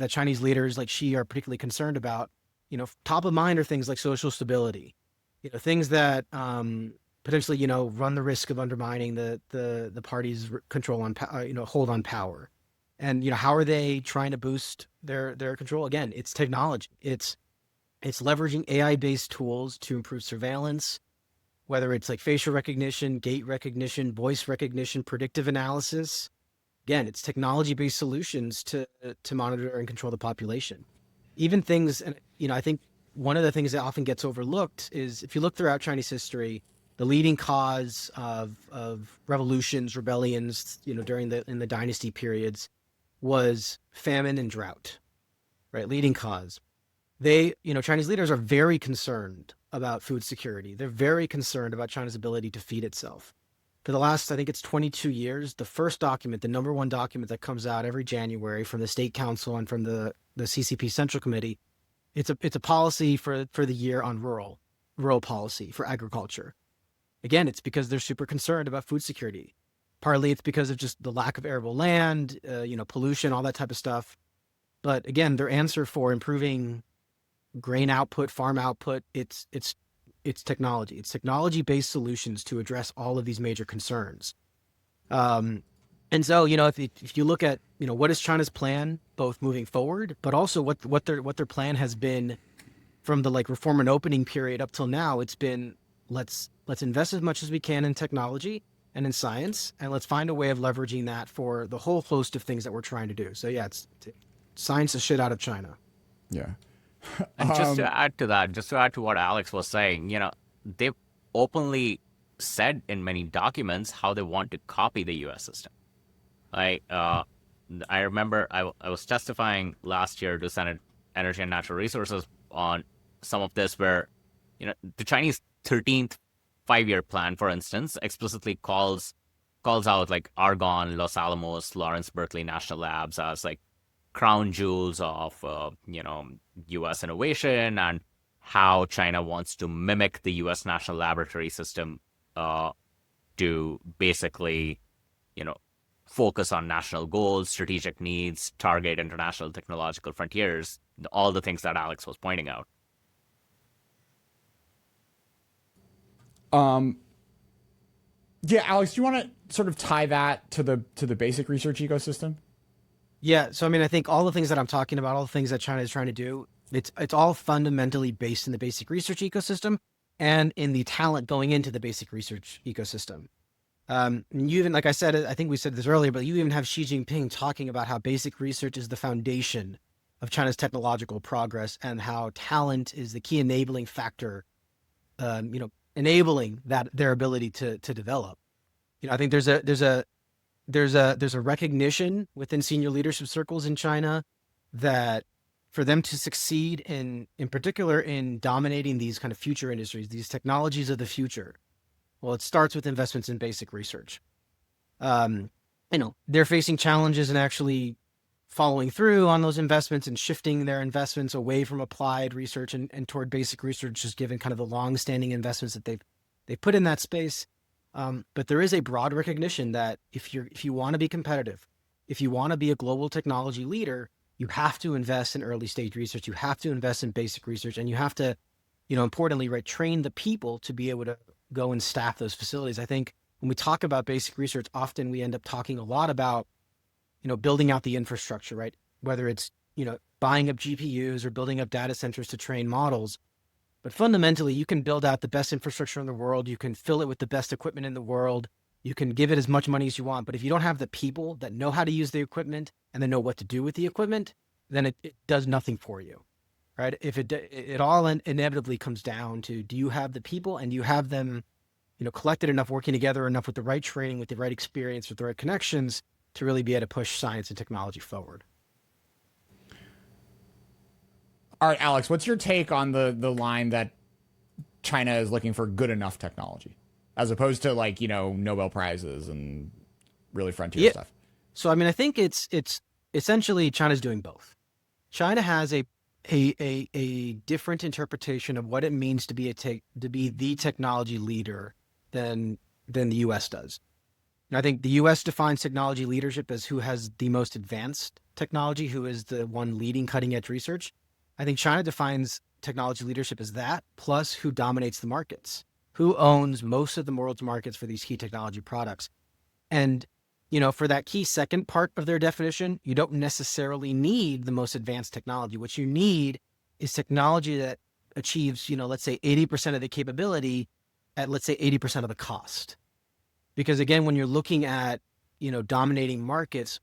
Chinese leaders like Xi are particularly concerned about, top of mind are things like social stability, things that potentially, run the risk of undermining the party's control on, hold on power. And, how are they trying to boost their control? Again, it's technology. It's leveraging AI-based tools to improve surveillance, whether it's like facial recognition, gait recognition, voice recognition, predictive analysis. Again, it's technology-based solutions to monitor and control the population. Even things, and I think one of the things that often gets overlooked is if you look throughout Chinese history, the leading cause of revolutions, rebellions, during in the dynasty periods was famine and drought, right? Leading cause. They, Chinese leaders are very concerned about food security. They're very concerned about China's ability to feed itself. For the last, I think it's 22 years, the first document, the number one document that comes out every January from the State Council and from the CCP Central Committee, it's a policy for the year on rural policy for agriculture. Again, it's because they're super concerned about food security. Partly it's because of just the lack of arable land, pollution, all that type of stuff. But again, their answer for improving grain output, farm output, it's technology. It's technology-based solutions to address all of these major concerns. And so, if you look at, what is China's plan, both moving forward, but also what their plan has been from the reform and opening period up till now, it's been let's invest as much as we can in technology and in science, and let's find a way of leveraging that for the whole host of things that we're trying to do. So yeah, it's science the shit out of China. Yeah. And just to add to what Alex was saying, they've openly said in many documents how they want to copy the U.S. system. Like, I remember I was testifying last year to Senate Energy and Natural Resources on some of this where, the Chinese 13th five-year plan, for instance, explicitly calls out like Argonne, Los Alamos, Lawrence Berkeley National Labs as like crown jewels of, U.S. innovation, and how China wants to mimic the U.S. national laboratory system to basically, focus on national goals, strategic needs, target international technological frontiers, all the things that Alex was pointing out. Yeah, Alex, do you want to sort of tie that to the basic research ecosystem? Yeah, so I think all the things that I'm talking about, all the things that China is trying to do, it's all fundamentally based in the basic research ecosystem and in the talent going into the basic research ecosystem. You even, like I said, I think we said this earlier, but you even have Xi Jinping talking about how basic research is the foundation of China's technological progress and how talent is the key enabling factor, enabling that their ability to develop. I think there's a recognition within senior leadership circles in China that for them to succeed in particular in dominating these kind of future industries, these technologies of the future, well, it starts with investments in basic research. They're facing challenges in actually following through on those investments and shifting their investments away from applied research and toward basic research, just given kind of the long-standing investments that they've put in that space. But there is a broad recognition that if you want to be competitive, if you want to be a global technology leader, you have to invest in early stage research. You have to invest in basic research, and you have to, importantly, train the people to be able to go and staff those facilities. I think when we talk about basic research, often we end up talking a lot about, building out the infrastructure, right? Whether it's, buying up GPUs or building up data centers to train models. But fundamentally, you can build out the best infrastructure in the world. You can fill it with the best equipment in the world. You can give it as much money as you want. But if you don't have the people that know how to use the equipment and then know what to do with the equipment, then it does nothing for you, right? If it all inevitably comes down to, do you have the people and you have them, collected enough, working together enough with the right training, with the right experience, with the right connections to really be able to push science and technology forward. All right, Alex, what's your take on the line that China is looking for good enough technology, as opposed to Nobel Prizes and really frontier stuff? So I mean, I think it's essentially China's doing both. China has a different interpretation of what it means to be the technology leader than the U.S. does. And I think the U.S. defines technology leadership as who has the most advanced technology, who is the one leading cutting edge research. I think China defines technology leadership as that, plus who dominates the markets, who owns most of the world's markets for these key technology products. And, for that key second part of their definition, you don't necessarily need the most advanced technology. What you need is technology that achieves, let's say 80% of the capability at, let's say 80% of the cost. Because again, when you're looking at, dominating markets,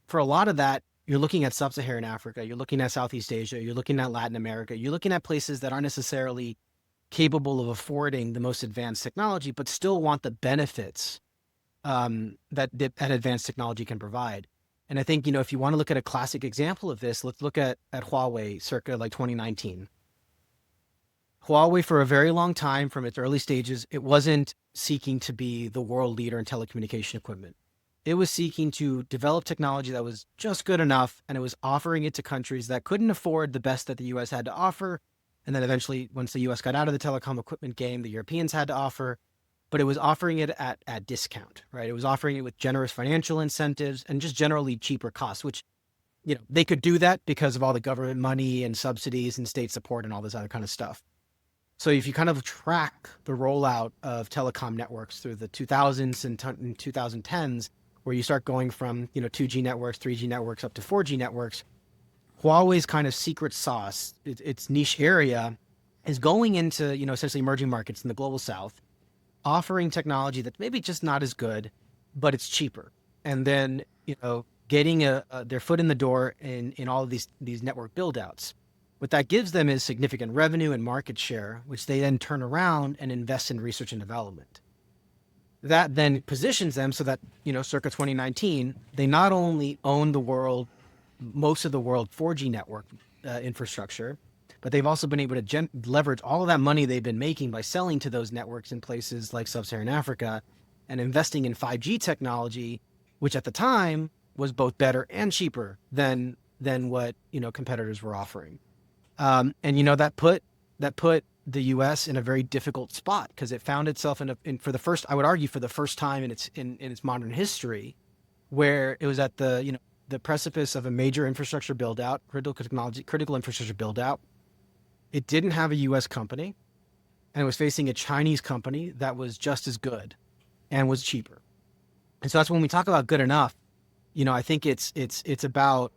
for a lot of that, you're looking at sub-Saharan Africa, you're looking at Southeast Asia, you're looking at Latin America, you're looking at places that aren't necessarily capable of affording the most advanced technology, but still want the benefits that advanced technology can provide. And I think, if you want to look at a classic example of this, let's look at Huawei circa 2019. Huawei, for a very long time, from its early stages, it wasn't seeking to be the world leader in telecommunication equipment. It was seeking to develop technology that was just good enough, and it was offering it to countries that couldn't afford the best that the U.S. had to offer. And then eventually, once the U.S. got out of the telecom equipment game, the Europeans had to offer, but it was offering it at discount, right? It was offering it with generous financial incentives and just generally cheaper costs, which, they could do that because of all the government money and subsidies and state support and all this other kind of stuff. So if you kind of track the rollout of telecom networks through the 2000s and 2010s, where you start going from, 2G networks, 3G networks, up to 4G networks, Huawei's kind of secret sauce, its niche area, is going into, essentially emerging markets in the global south, offering technology that's maybe just not as good, but it's cheaper. And then, getting their foot in the door in all of these network build-outs. What that gives them is significant revenue and market share, which they then turn around and invest in research and development. That then positions them so that, circa 2019, they not only own most of the world 4G network infrastructure, but they've also been able to leverage all of that money they've been making by selling to those networks in places like sub-Saharan Africa and investing in 5G technology, which at the time was both better and cheaper than what, competitors were offering. And, that put the U.S. in a very difficult spot because it found itself for the first time in its modern history, where it was at the precipice of a major infrastructure build out, critical infrastructure build out. It didn't have a U.S. company, and it was facing a Chinese company that was just as good and was cheaper. And so that's when we talk about good enough. I think it's about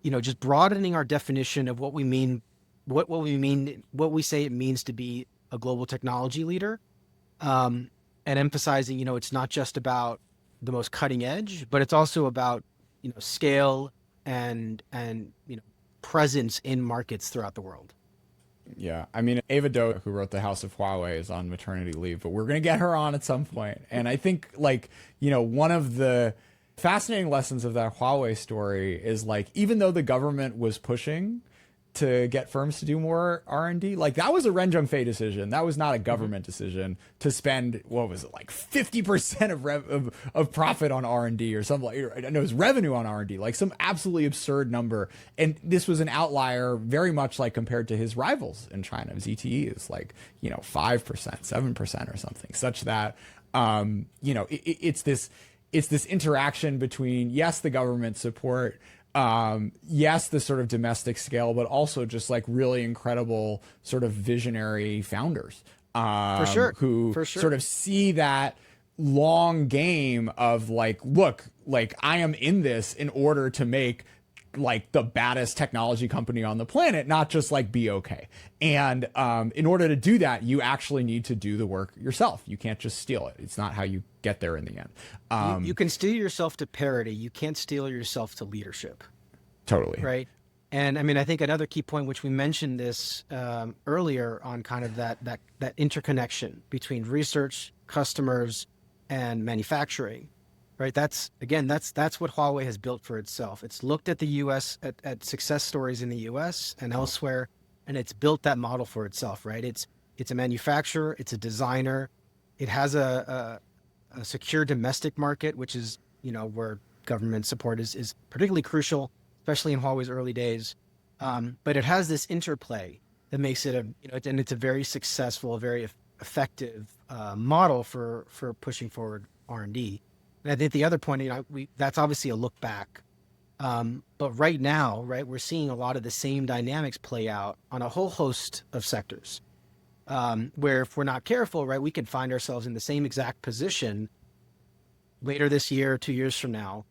just broadening our definition of what we mean. What we say it means to be a global technology leader, and emphasizing, it's not just about the most cutting edge, but it's also about, scale and presence in markets throughout the world. Yeah. I mean, Ava Doe, who wrote The House of Huawei, is on maternity leave, but we're going to get her on at some point. And I think one of the fascinating lessons of that Huawei story is even though the government was pushing to get firms to do more R&D, that was a Ren Zhengfei decision. That was not a government decision to spend, what was it, 50% of profit on R&D or something. No, it was revenue on R&D, some absolutely absurd number. And this was an outlier very much compared to his rivals in China. ZTE is 5%, 7% or something, such that, it's this interaction between, yes, the government support, yes, the sort of domestic scale, but also just really incredible sort of visionary founders, who sort of see that long game of look, I am in this in order to make like the baddest technology company on the planet, not just like be okay. And in order to do that, you actually need to do the work yourself. You can't just steal it. It's not how you get there in the end. You can steal yourself to parity. You can't steal yourself to leadership. Totally. Right. And I mean, I think another key point, which we mentioned this earlier on kind of that interconnection between research, customers, and manufacturing. Right. That's what Huawei has built for itself. It's looked at the U.S. at success stories in the U.S. and elsewhere, and it's built that model for itself. Right. It's a manufacturer. It's a designer. It has a secure domestic market, which is, where government support is particularly crucial, especially in Huawei's early days. But it has this interplay that makes it and it's a very successful, very effective model for pushing forward R&D. And I think the other point, that's obviously a look back. But right now, right, we're seeing a lot of the same dynamics play out on a whole host of sectors, where if we're not careful, right, we could find ourselves in the same exact position later this year, 2 years from now,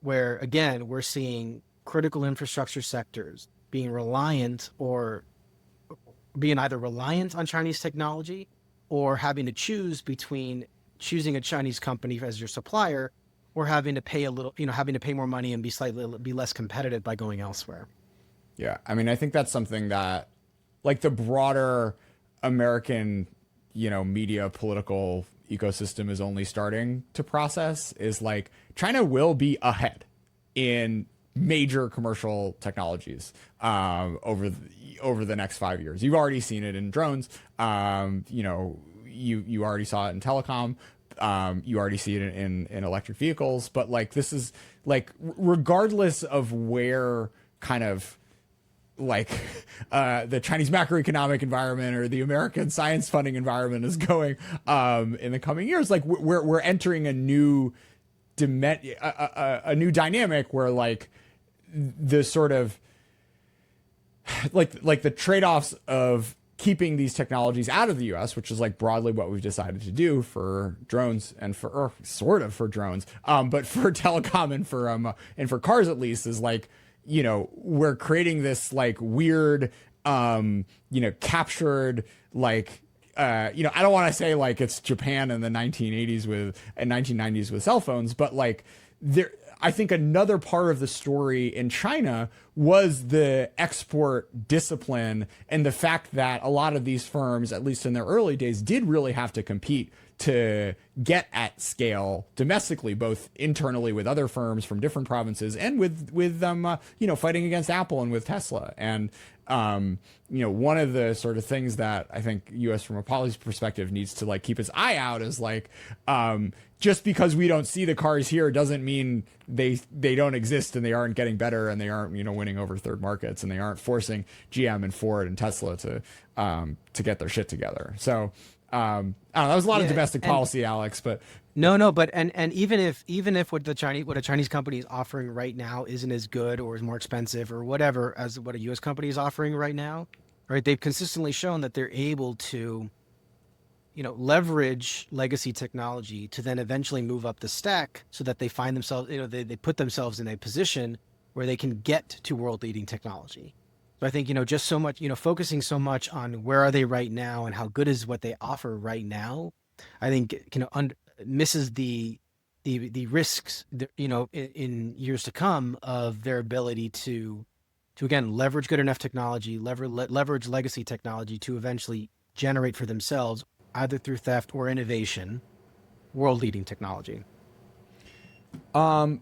where again, we're seeing critical infrastructure sectors being either reliant on Chinese technology or having to choose between choosing a Chinese company as your supplier or having to pay having to pay more money and be less competitive by going elsewhere. Yeah. I mean, I think that's something that like the broader American, media political ecosystem is only starting to process is like China will be ahead in major commercial technologies over the next 5 years. You've already seen it in drones. You already saw it in telecom. You already see it in electric vehicles. But like this is like regardless of where kind of like the Chinese macroeconomic environment or the American science funding environment is going in the coming years, like we're entering a new dynamic where like the sort of like the trade-offs of keeping these technologies out of the US, which is like broadly what we've decided to do for drones and for drones, but for telecom and for cars at least, is like, we're creating this like weird, captured like, I don't want to say like it's Japan in the 1980s and 1990s with cell phones, but like I think another part of the story in China was the export discipline and the fact that a lot of these firms, at least in their early days, did really have to compete to get at scale domestically, both internally with other firms from different provinces and with them, fighting against Apple and with Tesla. And, one of the sort of things that I think US from a policy perspective needs to like keep its eye out is like, just because we don't see the cars here doesn't mean they don't exist and they aren't getting better and they aren't, winning over third markets and they aren't forcing GM and Ford and Tesla to get their shit together. So, I don't know, that was a lot of domestic policy, Alex, but but even if what a Chinese company is offering right now isn't as good or is more expensive or whatever as what a US company is offering right now, right? They've consistently shown that they're able to, leverage legacy technology to then eventually move up the stack so that they find themselves, they put themselves in a position where they can get to world leading technology. So I think, just so much, focusing so much on where are they right now and how good is what they offer right now, I think, misses the risks, in years to come of their ability to again, leverage good enough technology, leverage legacy technology to eventually generate for themselves, either through theft or innovation, world leading technology. Divyansh,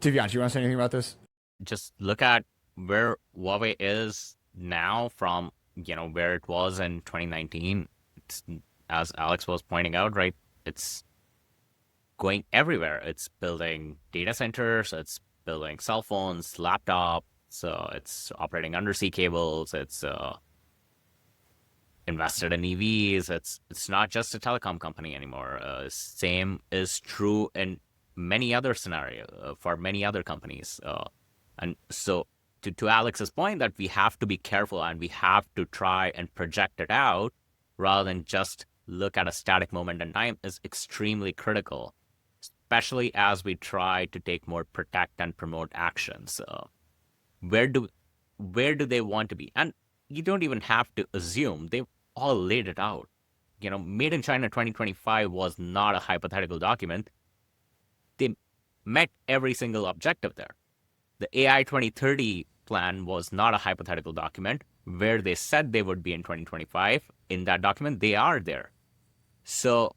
you want to say anything about this? Just look at where Huawei is now from, where it was in 2019. It's, as Alex was pointing out, right? It's going everywhere. It's building data centers. It's building cell phones, laptops. So it's operating undersea cables. It's invested in EVs. It's not just a telecom company anymore. Same is true in many other scenarios for many other companies. And so to Alex's point that we have to be careful and we have to try and project it out rather than just look at a static moment in time is extremely critical, especially as we try to take more protect and promote actions. where do they want to be? And you don't even have to assume. They've all laid it out. Made in China 2025 was not a hypothetical document. They met every single objective there. The AI 2030 plan was not a hypothetical document. Where they said they would be in 2025, in that document, they are there. So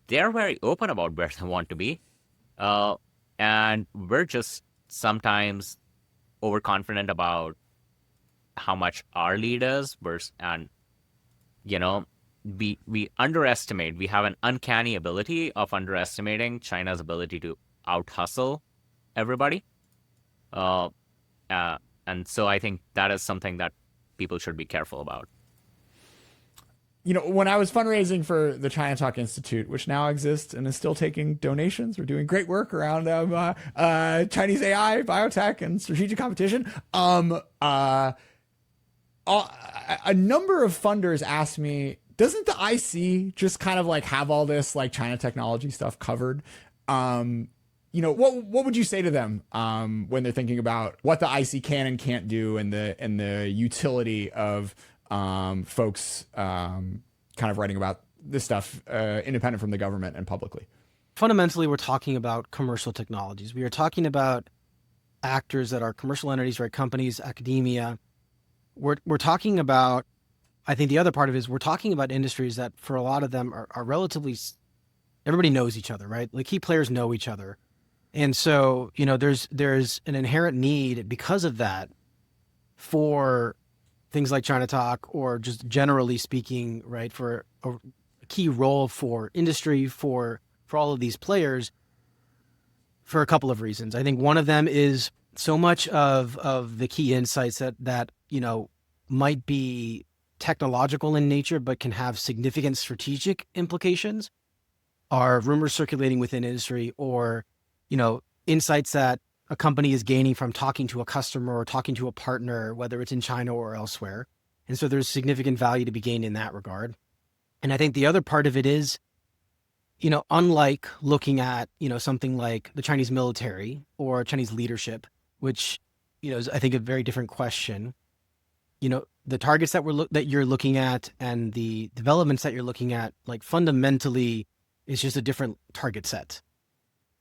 they're very open about where they want to be. And we're just sometimes overconfident about how much our lead is versus, and we underestimate. We have an uncanny ability of underestimating China's ability to out hustle everybody. And so I think that is something that people should be careful about. When I was fundraising for the China Talk Institute, which now exists and is still taking donations, we're doing great work around Chinese AI, biotech, and strategic competition. A number of funders asked me, doesn't the IC just kind of like have all this like China technology stuff covered? What would you say to them when they're thinking about what the IC can and can't do, and the utility of folks kind of writing about this stuff independent from the government and publicly? Fundamentally, we're talking about commercial technologies. We are talking about actors that are commercial entities, right? Companies, academia. We're talking about, I think the other part of it is we're talking about industries that for a lot of them are relatively, everybody knows each other, right? Like key players know each other. And so, there's an inherent need because of that for things like China Talk, or just generally speaking, right, for a key role for industry, for all of these players, for a couple of reasons. I think one of them is so much of the key insights that might be technological in nature, but can have significant strategic implications, are rumors circulating within industry, or insights that a company is gaining from talking to a customer or talking to a partner, whether it's in China or elsewhere. And so there's significant value to be gained in that regard. And I think the other part of it is, unlike looking at, something like the Chinese military or Chinese leadership, which, is, I think, a very different question. The targets that you're looking at and the developments that you're looking at, like fundamentally, is just a different target set.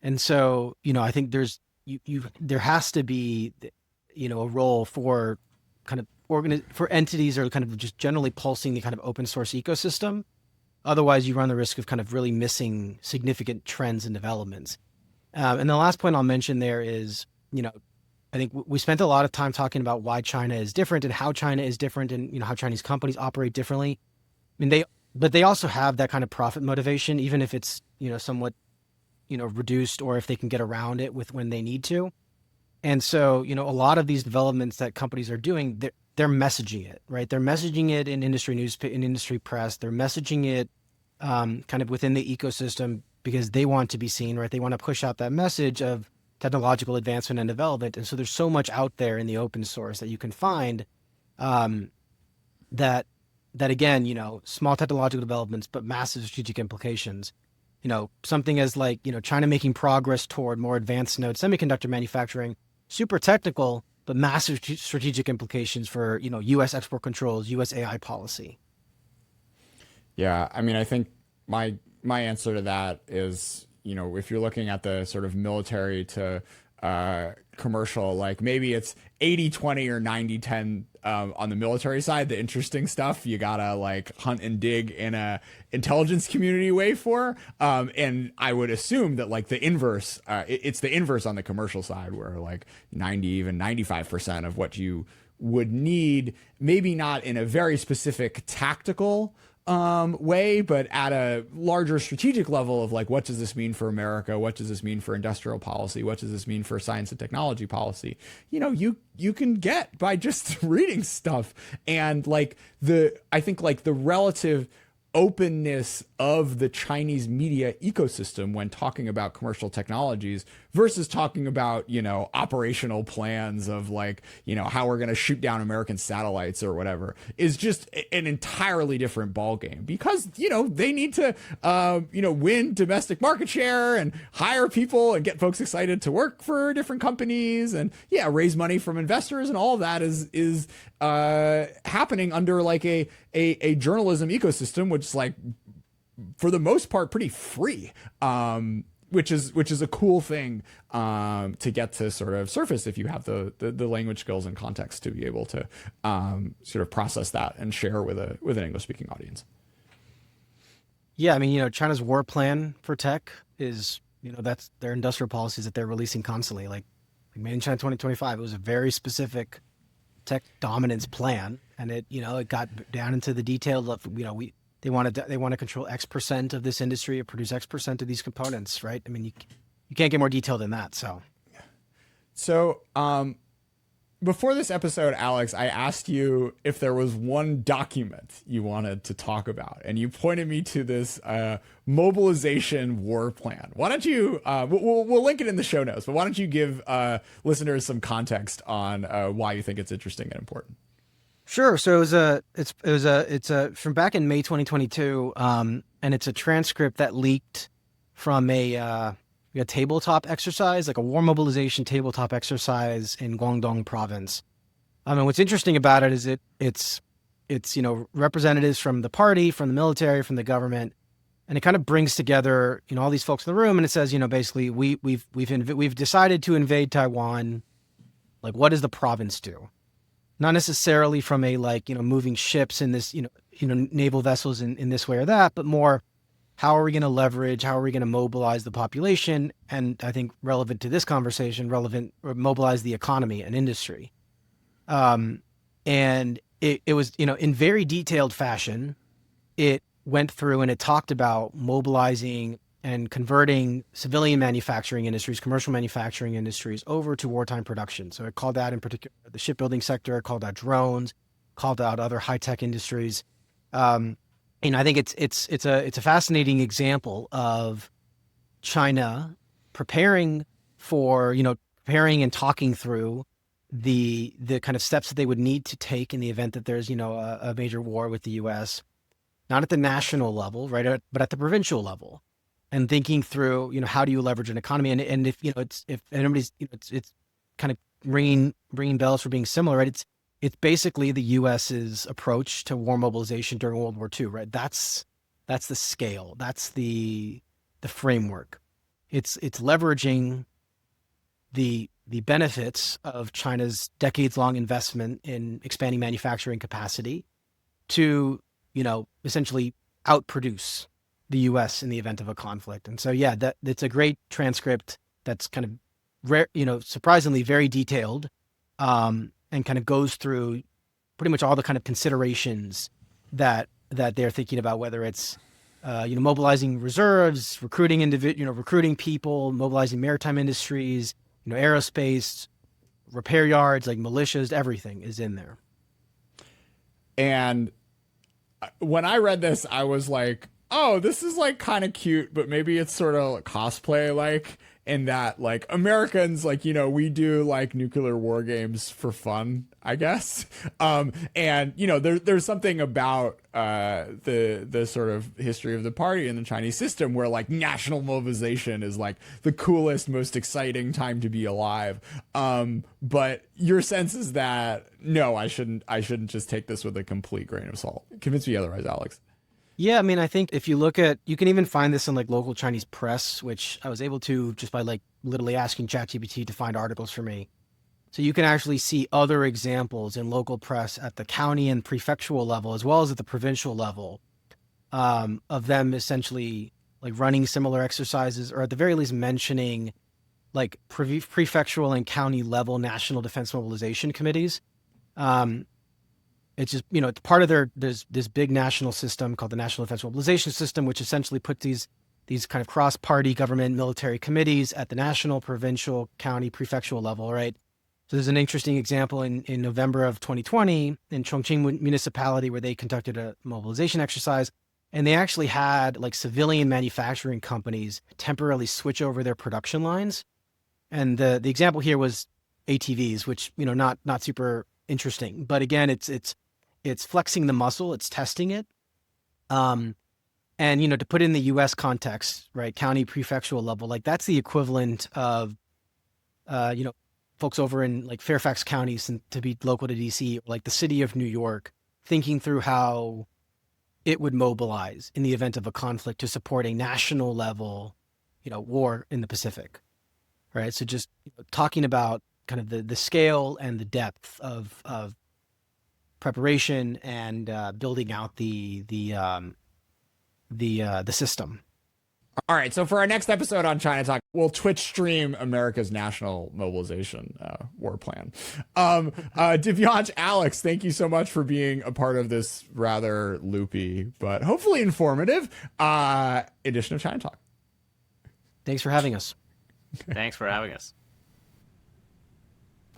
And so, I think there has to be, a role for kind of for entities, or kind of just generally pulsing the kind of open source ecosystem. Otherwise, you run the risk of kind of really missing significant trends and developments. And the last point I'll mention there is, I think we spent a lot of time talking about why China is different and how China is different, and how Chinese companies operate differently. I mean, but they also have that kind of profit motivation, even if it's somewhat reduced, or if they can get around it when they need to. And so, a lot of these developments that companies are doing, they're messaging it, right? They're messaging it in industry news, in industry press. They're messaging it kind of within the ecosystem because they want to be seen, right? They want to push out that message of technological advancement and development. And so there's so much out there in the open source that you can find that again, small technological developments, but massive strategic implications. Something as like, China making progress toward more advanced node semiconductor manufacturing, super technical, but massive strategic implications for, US export controls, US AI policy. Yeah. I mean, I think my answer to that is, if you're looking at the sort of military to commercial, like maybe it's 80-20 or 90-10 on the military side. The interesting stuff you gotta like hunt and dig in a intelligence community way for. And I would assume that like the inverse, it's the inverse on the commercial side, where like 90, even 95% of what you would need, maybe not in a very specific tactical way, but at a larger strategic level of like, what does this mean for America? What does this mean for industrial policy? What does this mean for science and technology policy? You can get by just reading stuff. And like I think like the relative openness of the Chinese media ecosystem when talking about commercial technologies versus talking about, operational plans of like, how we're going to shoot down American satellites or whatever is just an entirely different ballgame because, they need to, win domestic market share and hire people and get folks excited to work for different companies and raise money from investors. And all of that is happening under like a journalism ecosystem, which is like, for the most part, pretty free, which is a cool thing to get to sort of surface if you have the language skills and context to be able to sort of process that and share with an English speaking audience. Yeah, I mean, China's war plan for tech is, that's their industrial policies that they're releasing constantly. Like Made in China 2025, it was a very specific tech dominance plan, and it got down into the detail of they want to control X% of this industry or produce X% of these components, right? I mean, you can't get more detailed than that. So before this episode, Alex, I asked you if there was one document you wanted to talk about, and you pointed me to this mobilization war plan. Why don't you? We'll link it in the show notes, but why don't you give listeners some context on why you think it's interesting and important? Sure. So it's from back in May 2022, and it's a transcript that leaked from a tabletop exercise, like a war mobilization tabletop exercise in Guangdong province. And what's interesting about it is it's representatives from the party, from the military, from the government, and it kind of brings together all these folks in the room, and it says basically we've decided to invade Taiwan. Like, what does the province do? Not necessarily from a moving ships in this naval vessels in this way or that, but more how are we going to leverage, how are we going to mobilize the population, and I think relevant to this conversation, mobilize the economy and industry. And it was in very detailed fashion, it went through and it talked about mobilizing and converting civilian manufacturing industries, commercial manufacturing industries over to wartime production. So it called out in particular the shipbuilding sector, it called out drones, called out other high-tech industries. I think it's a fascinating example of China preparing and talking through the kind of steps that they would need to take in the event that there's a major war with the U.S. Not at the national level, right, but at the provincial level. And thinking through, how do you leverage an economy? And if anybody's, it's kind of ringing bells for being similar, right? It's basically the U.S.'s approach to war mobilization during World War II, right? That's the scale. That's the framework. It's leveraging the benefits of China's decades-long investment in expanding manufacturing capacity to, essentially outproduce the U.S. in the event of a conflict. And so, it's a great transcript that's kind of rare, surprisingly very detailed, and kind of goes through pretty much all the kind of considerations that they're thinking about, whether it's, mobilizing reserves, recruiting people, mobilizing maritime industries, aerospace, repair yards, like militias, everything is in there. And when I read this, I was like, oh, this is like kind of cute, but maybe it's sort of cosplay like in that like Americans, like, we do like nuclear war games for fun, I guess. And there's something about the sort of history of the party and the Chinese system where like national mobilization is like the coolest, most exciting time to be alive. But your sense is that no, I shouldn't just take this with a complete grain of salt. Convince me otherwise, Alex. Yeah, I mean, I think if you look at, you can even find this in like local Chinese press, which I was able to just by like literally asking ChatGPT to find articles for me. So you can actually see other examples in local press at the county and prefectural level, as well as at the provincial level, of them essentially like running similar exercises, or at the very least mentioning like prefectural and county level national defense mobilization committees. It's just, it's part of there's this big national system called the National Defense Mobilization System, which essentially puts these kind of cross-party government military committees at the national, provincial, county, prefectural level, right? So there's an interesting example in November of 2020 in Chongqing municipality where they conducted a mobilization exercise. And they actually had like civilian manufacturing companies temporarily switch over their production lines. And the example here was ATVs, which, not super interesting. But again, it's flexing the muscle, it's testing it. And, to put it in the US context, right, county prefectural level, like that's the equivalent of, folks over in like Fairfax County, to be local to DC, like the city of New York, thinking through how it would mobilize in the event of a conflict to support a national level, war in the Pacific, right? So just talking about kind of the scale and the depth of preparation and building out the system. All right, so for our next episode on China Talk, we'll Twitch stream America's national mobilization war plan. Divyansh, Alex, thank you so much for being a part of this rather loopy but hopefully informative edition of China Talk. Thanks for having us. Thanks for having us.